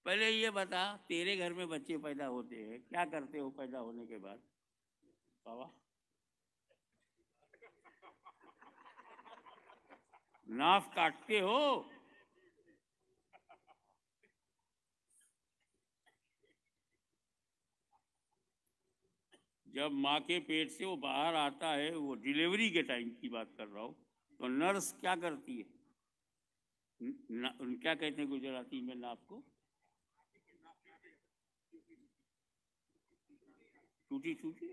पहले ये बता, तेरे घर में बच्चे पैदा होते हैं, क्या करते हो पैदा होने के बाद? बाबा, नाफ काटते हो? जब माँ के पेट से वो बाहर आता है, वो डिलीवरी के टाइम की बात कर रहा हूँ, तो नर्स क्या करती है? क्या कहते हैं गुजराती में नाप को? टूटी टूटी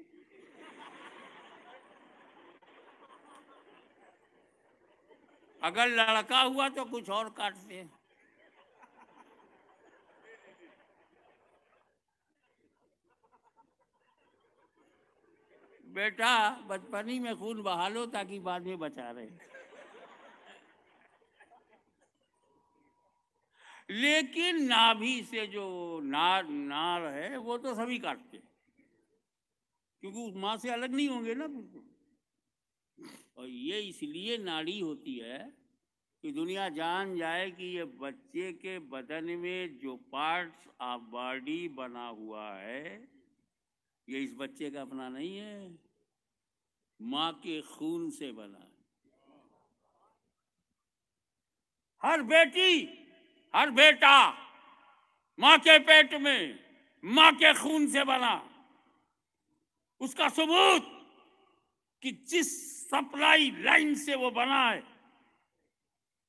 अगर लड़का हुआ तो कुछ और काटते हैं। बेटा बचपनी में खून बहा लो ताकि बाद में बचा रहे। लेकिन नाभि से जो नार है वो तो सभी काटते हैं, क्योंकि उस माँ से अलग नहीं होंगे ना बिल्कुल। और ये इसलिए नाड़ी होती है कि दुनिया जान जाए कि ये बच्चे के बदन में जो पार्ट्स ऑफ बॉडी बना हुआ है ये इस बच्चे का अपना नहीं है, माँ के खून से बना है। हर बेटी हर बेटा माँ के पेट में माँ के खून से बना। उसका सबूत कि जिस सप्लाई लाइन से वो बना है,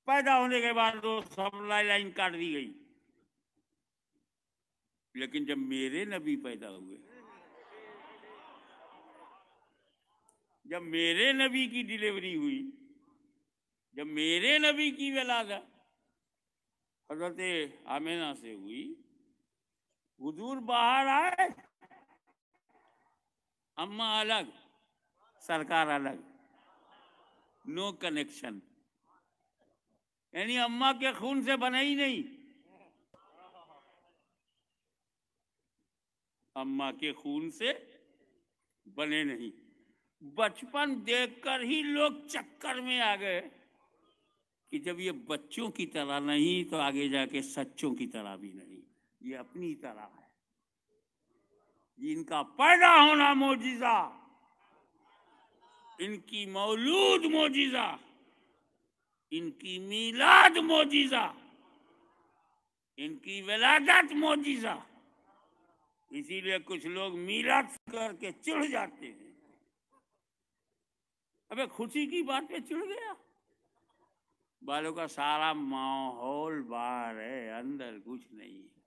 पैदा होने के बाद वो सप्लाई लाइन काट दी गई। लेकिन जब मेरे नबी पैदा हुए, जब मेरे नबी की डिलीवरी हुई, जब मेरे नबी की विलादत हजरत आमिना से हुई, हुजूर बाहर आए, अम्मा अलग सरकार अलग, नो कनेक्शन, यानी अम्मा के खून से बने ही नहीं। अम्मा के खून से बने नहीं। बचपन देखकर ही लोग चक्कर में आ गए कि जब ये बच्चों की तरह नहीं तो आगे जाके सच्चों की तरह भी नहीं, ये अपनी तरह है। इनका पैदा होना मौजिजा, इनकी मौलूद मौजिजा, इनकी मीलाद मौजिजा, इनकी विलादत मौजिजा। इसीलिए कुछ लोग मीलाद करके चिढ़ जाते हैं। अबे खुशी की बात पे चिढ़ गया, बालों का सारा माहौल बाहर है, अंदर कुछ नहीं है।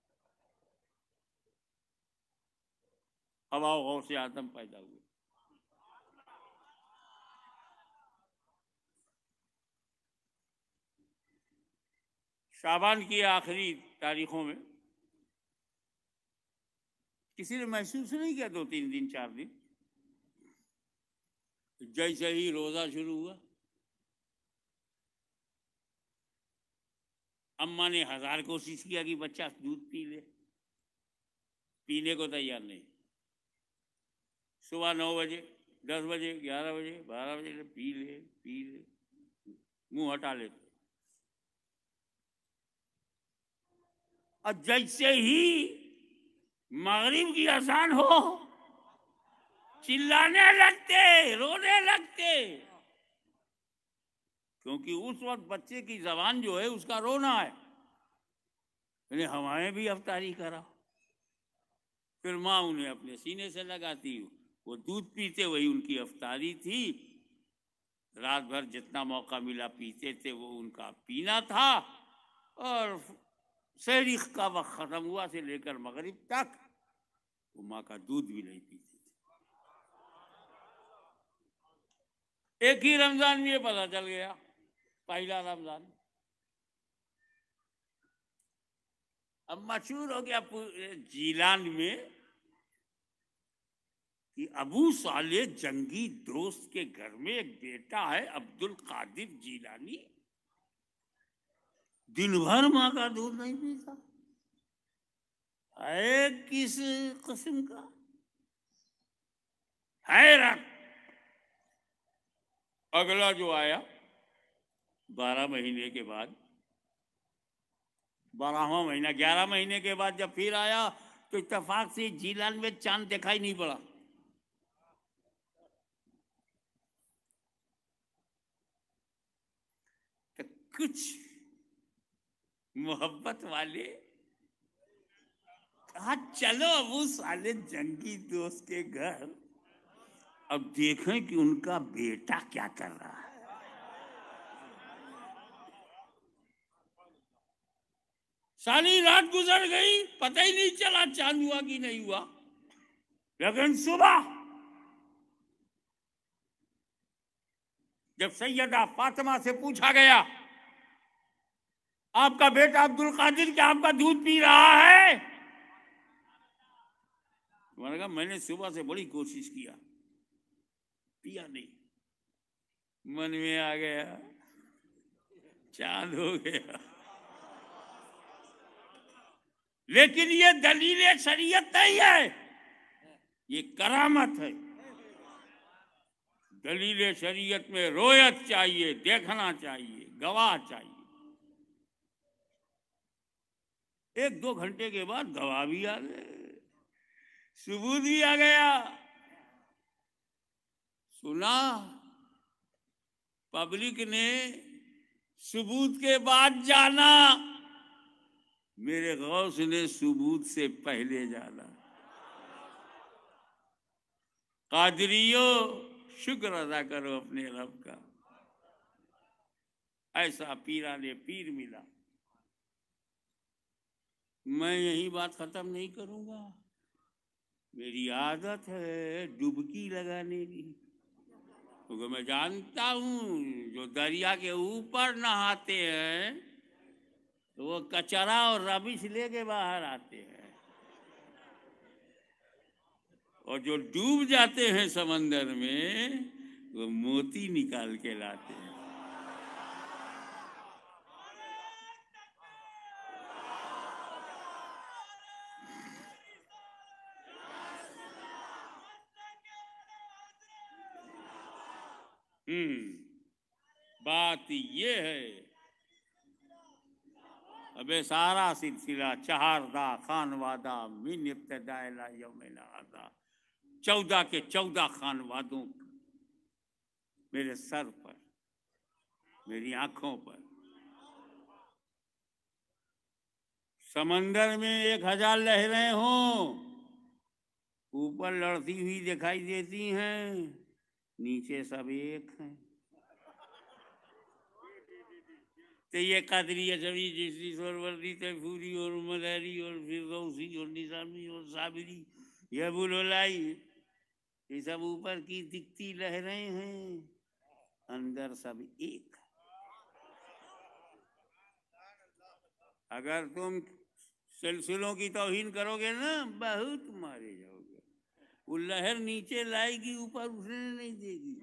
हवा से आदम पैदा हुए। शाबान की आखिरी तारीखों में किसी ने महसूस नहीं किया 2-3 दिन 4 दिन, जैसे ही रोजा शुरू हुआ, अम्मा ने 1000 कोशिश किया कि बच्चा दूध पी ले, पीने को तैयार नहीं। सुबह 9 बजे 10 बजे 11 बजे 12 बजे पी ले, मुंह हटा लेते। और जैसे ही मगरिब की अजान हो चिल्लाने लगते, रोने लगते, क्योंकि उस वक्त बच्चे की जबान जो है उसका रोना है। हमारे भी अफ्तारी करा। फिर माँ उन्हें अपने सीने से लगाती, वो दूध पीते, वही उनकी अफ्तारी थी। रात भर जितना मौका मिला पीते थे, वो उनका पीना था। और सहरी का वक्त खत्म हुआ से लेकर मगरिब तक वो माँ का दूध भी नहीं पीते थे। एक ही रमजान में ये पता चल गया, पहला रमजान। अब मशहूर हो गया जीलान में कि अबू साले जंगी दोस्त के घर में एक बेटा है अब्दुल कादिर जीलानी, दिन भर माँ का दूध नहीं पीता है। किस किस्म का हैरत। अगला जो आया 12 महीने के बाद, 12वां महीना 11 महीने के बाद जब फिर आया तो इत्तेफाक से जीलान में चांद दिखाई नहीं पड़ा। तो कुछ मोहब्बत वाले कहा चलो अबू साले जंगी दोस्त के घर, अब देखें कि उनका बेटा क्या कर रहा है। सारी रात गुजर गई, पता ही नहीं चला चांद हुआ कि नहीं हुआ। लेकिन सुबह जब सैयदा फातिमा से पूछा गया, आपका बेटा अब्दुल कादिर क्या आपका दूध पी रहा है? मैंने कहा मैंने सुबह से बड़ी कोशिश किया, पिया नहीं। मन में आ गया चांद हो गया। लेकिन ये दलील शरीयत नहीं है, ये करामत है। दलील शरीयत में रोयत चाहिए, देखना चाहिए, गवाह चाहिए। 1-2 घंटे के बाद गवाह भी आ गए, सबूत भी आ गया। सुना, पब्लिक ने सबूत के बाद जाना, मेरे गौस ने सबूत से पहले जाना। कादरियो शुक्र अदा करो अपने रब का, ऐसा पीराने पीर मिला। मैं यही बात खत्म नहीं करूंगा, मेरी आदत है डुबकी लगाने की, क्योंकि मैं जानता हूं जो दरिया के ऊपर नहाते हैं तो वो कचरा और रबिश लेके बाहर आते हैं, और जो डूब जाते हैं समंदर में वो मोती निकाल के लाते हैं। बात ये है, अबे सारा सिलसिला चहारदा खानवादा मिन इब्तिदा इला यौमिना हाज़ा, 14 के 14 खानवादों मेरे सर पर, मेरी आंखों पर। समंदर में 1000 लहरें हों, ऊपर लड़ती हुई दिखाई देती हैं, नीचे सब एक हैं। तो ये कादरिया जमी जिसरी सोरवर्दी तैफूरी और मदारी और फिरदौसी और निजामी और साबिरी, यह बुलोलाई, ये सब ऊपर की दिखती लहरें हैं, अंदर सब एक। अगर तुम सिलसिलों की तौहीन करोगे ना, बहुत मारे जाओगे। वो लहर नीचे लाएगी, ऊपर उठने नहीं देगी,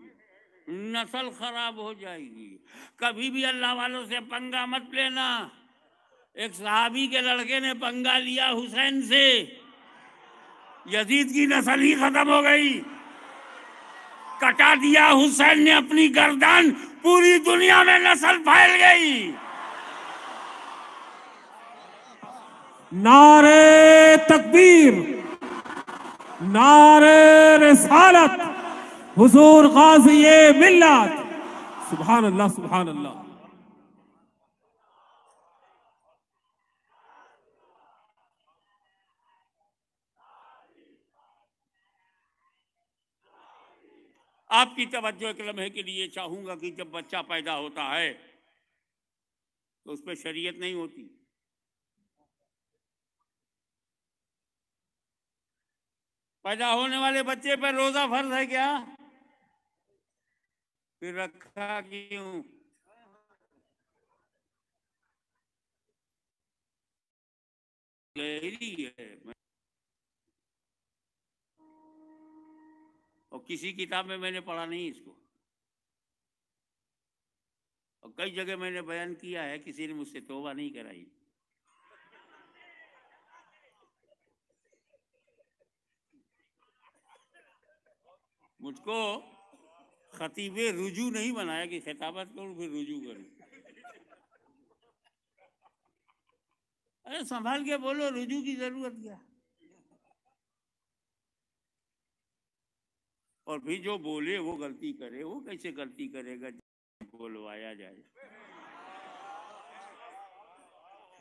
नस्ल खराब हो जाएगी। कभी भी अल्लाह वालों से पंगा मत लेना। एक सहाबी के लड़के ने पंगा लिया हुसैन से, यजीद की नस्ल ही खत्म हो गई, कटा दिया हुसैन ने अपनी गर्दन, पूरी दुनिया में नस्ल फैल गई। नारे तकबीर, नारे रिसालत, हुजूर गाज़ी मिल्लत, सुभान अल्लाह, सुभान अल्लाह। आपकी तवज्जो एक लम्हे के लिए चाहूंगा कि जब बच्चा पैदा होता है तो उस पर शरीयत नहीं होती। पैदा होने वाले बच्चे पर रोजा फर्ज है क्या? फिर रखा क्यों? गहरी है, और किसी किताब में मैंने पढ़ा नहीं इसको, और कई जगह मैंने बयान किया है, किसी ने मुझसे तौबा नहीं कराई। मुझको खतीबे रुजू नहीं बनाया कि खिताबत करूं फिर रुजू करूं। अरे संभाल के बोलो, रुजू की जरूरत क्या? और भी जो बोले वो गलती करे, वो कैसे गलती करेगा बोलवाया जाए?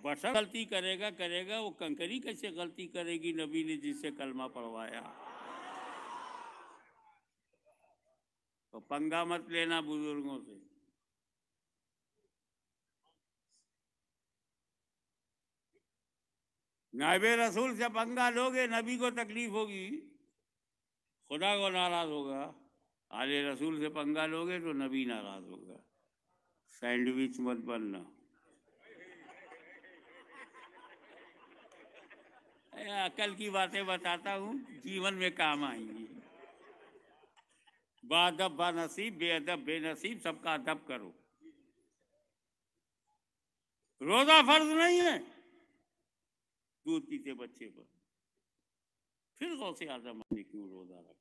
बशर गलती करेगा, वो कंकरी कैसे गलती करेगी नबी ने जिससे कलमा पढ़वाया? तो पंगा मत लेना बुजुर्गों से। नाइबे रसूल से पंगा लोगे, नबी को तकलीफ होगी, खुदा को नाराज होगा। आले रसूल से पंगा लोगे तो नबी नाराज होगा। सैंडविच मत बनना। अकल की बातें बताता हूँ, जीवन में काम आएंगी। बादब बानसीब, बेअदब बेनसीब, सबका अदब करो। रोजा फर्ज नहीं है दूध पीते बच्चे पर, फिर गौसे आजम ने क्यों रोजा रखा?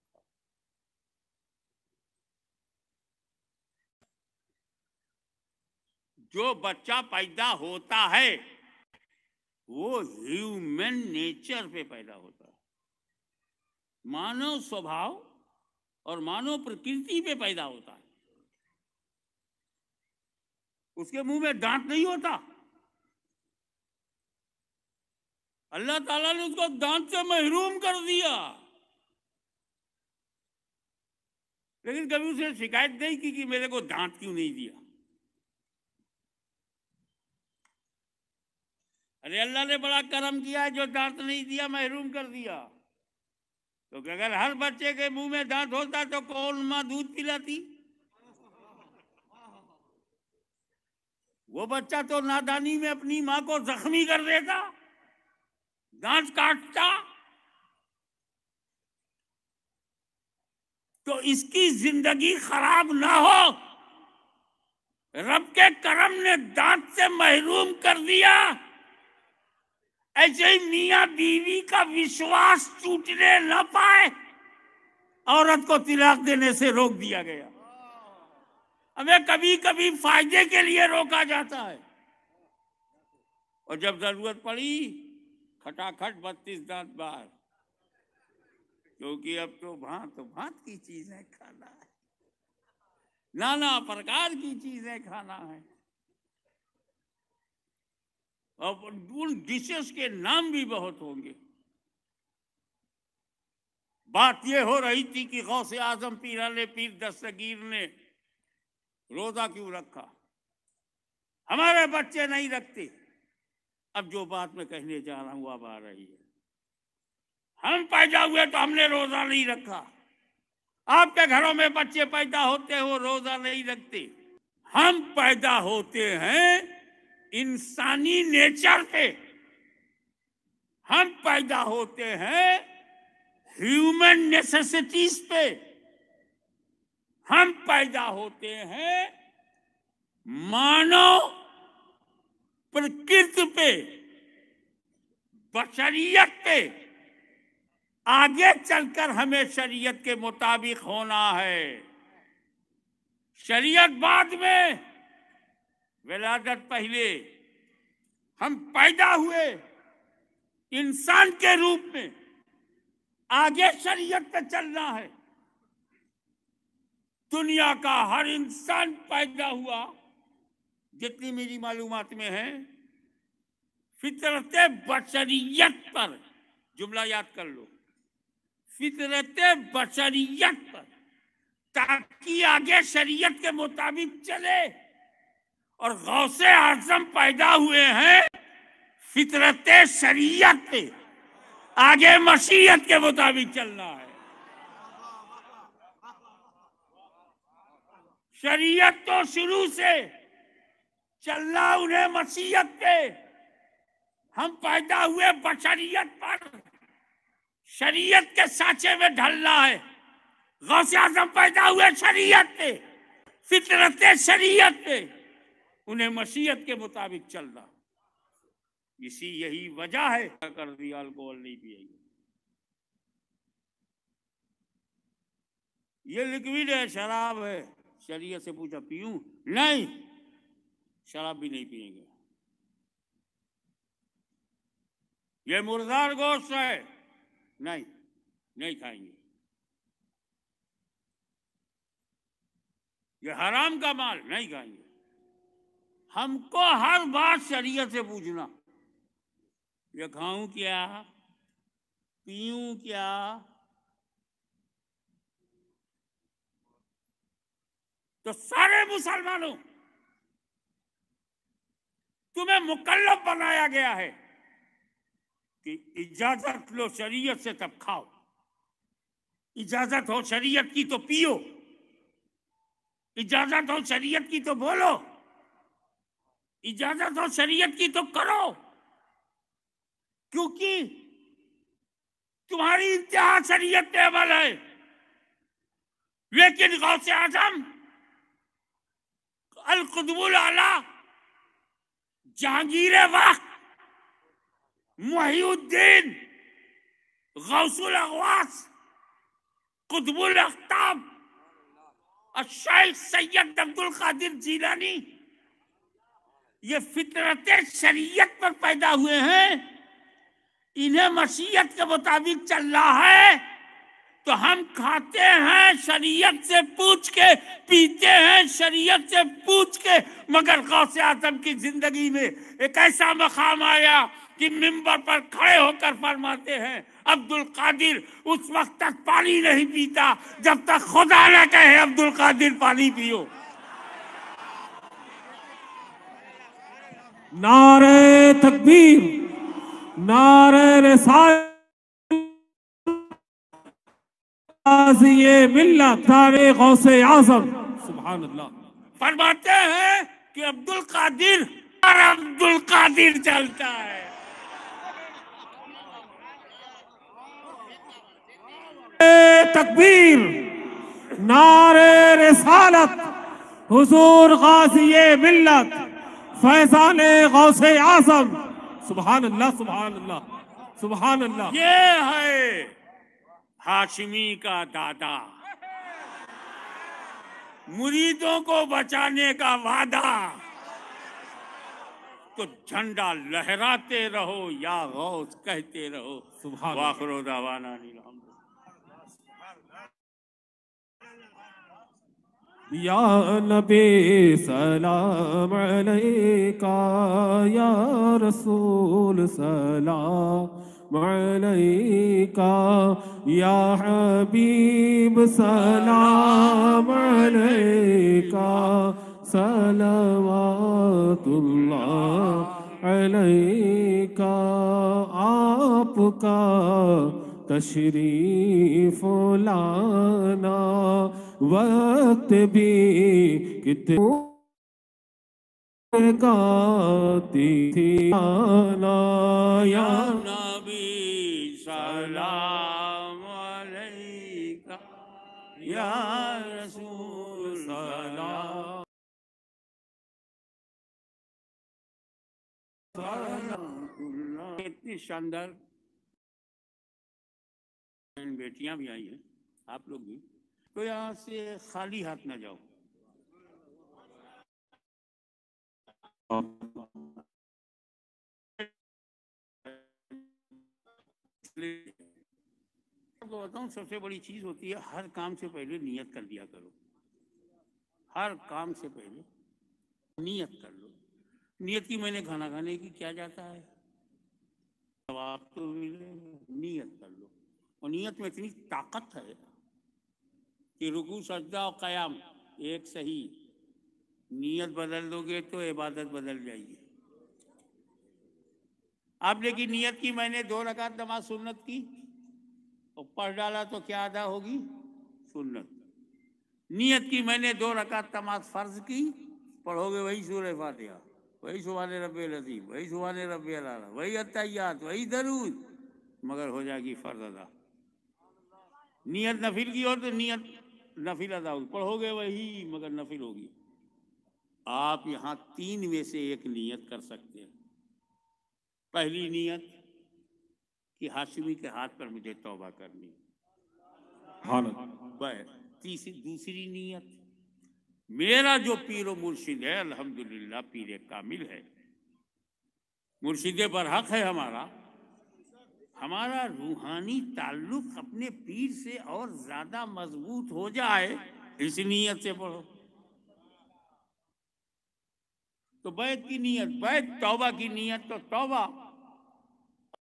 जो बच्चा पैदा होता है वो ह्यूमन नेचर पे पैदा होता है, मानव स्वभाव और मानव प्रकृति पे पैदा होता है। उसके मुंह में दांत नहीं होता। अल्लाह ताला ने उसको दांत से महरूम कर दिया, लेकिन कभी उसे शिकायत नहीं की कि मेरे को दांत क्यों नहीं दिया। अरे अल्लाह ने बड़ा करम किया है, जो दांत नहीं दिया महरूम कर दिया। तो अगर हर बच्चे के मुंह में दांत होता तो कौन माँ दूध पिलाती? वो बच्चा तो नादानी में अपनी माँ को जख्मी कर देता, दांत काटता। तो इसकी जिंदगी खराब ना हो, रब के करम ने दांत से महरूम कर दिया। ऐसे ही मियां बीवी का विश्वास टूटने न पाए, औरत को तिलाक देने से रोक दिया गया। हमें कभी कभी फायदे के लिए रोका जाता है, और जब जरूरत पड़ी खटाखट 32 दांत बाहर, क्योंकि अब तो भांत की चीजें खाना है, नाना प्रकार की चीजें खाना है, और उन डिशेस के नाम भी बहुत होंगे। बात यह हो रही थी कि गौसे आजम पीराने पीर दस्तगीर ने रोजा क्यों रखा? हमारे बच्चे नहीं रखते। अब जो बात मैं कहने जा रहा हूं अब आ रही है। हम पैदा हुए तो हमने रोजा नहीं रखा। आपके घरों में बच्चे पैदा होते हो रोजा नहीं रखते। हम पैदा होते हैं इंसानी नेचर पे, हम पैदा होते हैं ह्यूमन नेसेसिटीज पे, हम पैदा होते हैं मानव प्रकृति पे, बशरियत पे। आगे चलकर हमें शरीयत के मुताबिक होना है। शरीयत बाद में, विलादत पहले। हम पैदा हुए इंसान के रूप में, आगे शरीयत पे चलना है। दुनिया का हर इंसान पैदा हुआ, जितनी मेरी मालूमात में है, फितरत बशरियत पर। जुमला याद कर लो, फितरत बशरियत पर, ताकि आगे शरीयत के मुताबिक चले। और गौसे आजम पैदा हुए हैं फितरत शरीयत पे, आगे मशीयत के मुताबिक चलना है। शरीयत तो शुरू से चलना उन्हें मशीयत पे। हम पैदा हुए बशरियत पर, शरीयत के साँचे में ढलना है। गौसे आजम पैदा हुए शरीयत पे, फितरत शरीयत पे, उन्हें मशीयत के मुताबिक चलना। यही वजह है कर दिया अल्कोहल नहीं पिएंगे। ये लिक्विड है, शराब है। शरीयत से पूछा पीऊं? नहीं, शराब भी नहीं पिएंगे। ये मुर्दार गोश्त है, नहीं, नहीं खाएंगे। ये हराम का माल, नहीं खाएंगे। हमको हर बात शरीयत से पूछना, ये खाऊं क्या, पीऊं क्या? तो सारे मुसलमानों, तुम्हें मुकल्लफ बनाया गया है कि इजाजत लो शरीयत से तब खाओ। इजाजत हो शरीयत की तो पियो, इजाजत हो शरीयत की तो बोलो, इजाजत हो शरीयत की तो करो, क्योंकि तुम्हारी इंतहा शरीयत पे अमल है। लेकिन गौसे आजम अल कुतुबुल आला जहांगीर वक्त मुहीउद्दीन गौसुल अगवास कुतुबुल अख्ताब शेख सैयद अब्दुल कादिर जीलानी ये फितरत शरीयत पर पैदा हुए हैं। इन्हें मसीयत के मुताबिक चल रहा है तो हम खाते हैं शरीयत से पूछ के, पीते हैं शरीयत से पूछ के। मगर गौसे आजम की जिंदगी में एक ऐसा मकाम आया कि मिंबर पर खड़े होकर फरमाते हैं अब्दुल कादिर उस वक्त तक पानी नहीं पीता जब तक खुदा न कहे अब्दुल कादिर पानी पियो। नारे तकबीर, नारे रिसालत, ये मिल्लत तारे गौसे आजम। सुभान अल्लाह। फरमाते हैं कि अब्दुल कादिर और अब्दुल कादिर चलता है। तकबीर, नारे रिसालत, हुजूर गाज़ी मिल्लत फैज़ान गौसे आज़म। सुभान अल्लाह, सुभान अल्लाह, सुभान अल्लाह। ये है हाशिमी का दादा, मुरीदों को बचाने का वादा। तो झंडा लहराते रहो या गौस कहते रहो। सुभान वाखिरु दावाना अनिल या नबी सलाम अलैका, या रसूल सलाम अलैका, या हबीब सलाम अलैका, सलवातुल्लाह अलैका। आपका तशरीफ लाना वक्त भी कितने गाती थी आना। या नबी सलाम अलैका, या रसूल सलाम। इतनी शानदार बेटियां भी आई हैं, आप लोग भी, तो यहाँ से खाली हाथ न जाओ। तो बताऊँ सबसे बड़ी चीज होती है हर काम से पहले नियत कर दिया करो। हर काम से पहले नियत कर लो। नियत की मैंने खाना खाने की क्या जाता है, जवाब तो नियत कर लो। और नियत में इतनी ताकत है कि रुकू सजदा और क़याम एक सही, नियत बदल दोगे तो इबादत बदल जाएगी। आपने की नियत की मैंने 2 रकात नमाज सुन्नत की और पढ़ डाला तो क्या अदा होगी, सुन्नत। नियत की मैंने 2 रकात नमाज फर्ज की, पढ़ोगे वही सूरह फातिहा, वही सुभान रब्बिल अज़ीम, वही सुभान रब्बिल आला, वही अत्तहियात, वही दरूद, मगर हो जाएगी फर्ज अदा। नियत नफिल की हो तो नियत नफिल अदा होगी, पढ़ोगे वही मगर नफिल होगी। आप यहाँ 3 में से एक नियत कर सकते हैं। पहली नियत कि हाशिमी के हाथ पर मुझे तौबा करनी। दूसरी नियत मेरा जो पीर मुर्शिद है अल्हम्दुलिल्लाह पीर कामिल है, मुर्शिद बरहक है हमारा रूहानी ताल्लुक अपने पीर से और ज्यादा मजबूत हो जाए, इस नियत से पढ़ो। तो बैत की नियत, बैत तौबा की नियत, तो तौबा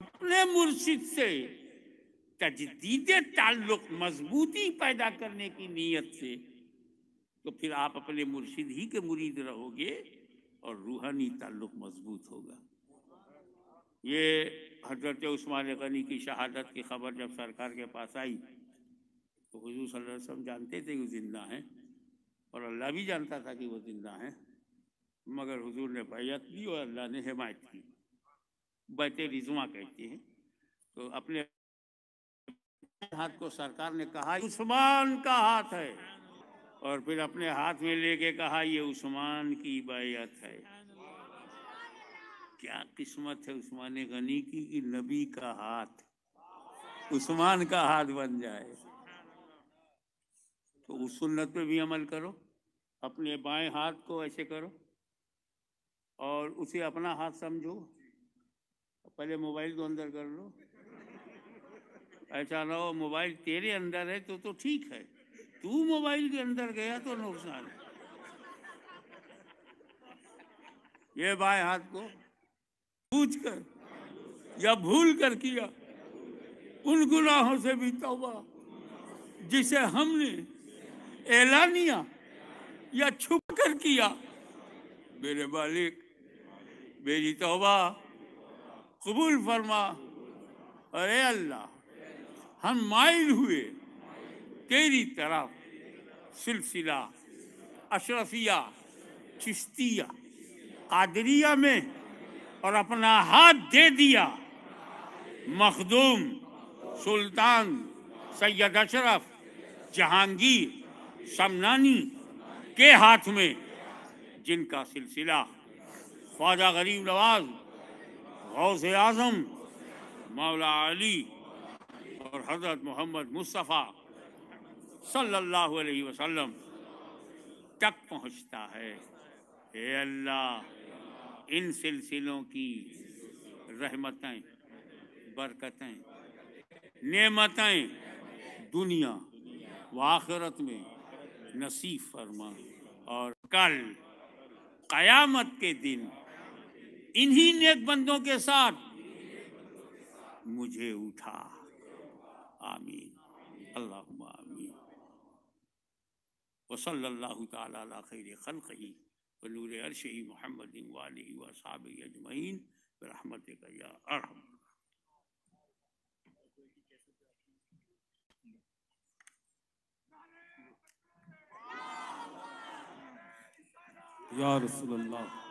अपने मुर्शिद से तजदीद ताल्लुक मजबूती पैदा करने की नियत से, तो फिर आप अपने मुर्शिद ही के मुरीद रहोगे और रूहानी ताल्लुक मजबूत होगा। ये हजरत उस्मान गनी की शहादत की खबर जब सरकार के पास आई तो हुजूर सल्लल्लाहु अलैहि वसल्लम जानते थे कि जिंदा हैं, और अल्लाह भी जानता था कि वो जिंदा हैं, मगर हुजूर ने बैयत की और अल्लाह ने हिमायत की। बैत रिजवा कहते हैं। तो अपने हाथ को सरकार ने कहा उस्मान का हाथ है, और फिर अपने हाथ में लेके कहा ये उस्मान की बैयत है। क्या किस्मत है उस्मान गनी की कि नबी का हाथ उस्मान का हाथ बन जाए। तो उस सुन्नत पे भी अमल करो, अपने बाएं हाथ को ऐसे करो और उसे अपना हाथ समझो। पहले मोबाइल को अंदर कर लो, ऐसा ना हो मोबाइल तेरे अंदर है तो ठीक है, तू मोबाइल के अंदर गया तो नुकसान है। ये बाएं हाथ को पूछ कर या भूल कर किया उन गुनाहों से भी तौबा जिसे हमने एलानिया या छुप कर किया। मेरे मालिक मेरी तौबा कबूल फरमा। अरे अल्लाह, हम माइल हुए तेरी तरफ, सिलसिला अशरफिया चिश्तिया कादरिया में, और अपना हाथ दे दिया मखदूम सुल्तान सैयद अशरफ जहांगीर समनानी के हाथ में, जिनका सिलसिला ख्वाजा गरीब नवाज गौसे आजम मौला अली और हजरत मोहम्मद मुस्तफ़ा सल्लल्लाहु अलैहि वसल्लम तक पहुँचता है। हे अल्लाह, इन सिलसिलों की रहमतें, बरकतें, नेमतें दुनिया व आखिरत में नसीब फरमा, और कल क़यामत के दिन इन्हीं नेक बंदों के साथ मुझे उठा। आमीन अल्लाहुम्मा आमीन। वसल्लल्लाहु तआला अला खैरि खल्क़िही व नूरि अर्शिही मुहम्मदिन व आलिही व अस्हाबिही अजमईन बिरहमतिका या अरहम। या रसूल अल्लाह।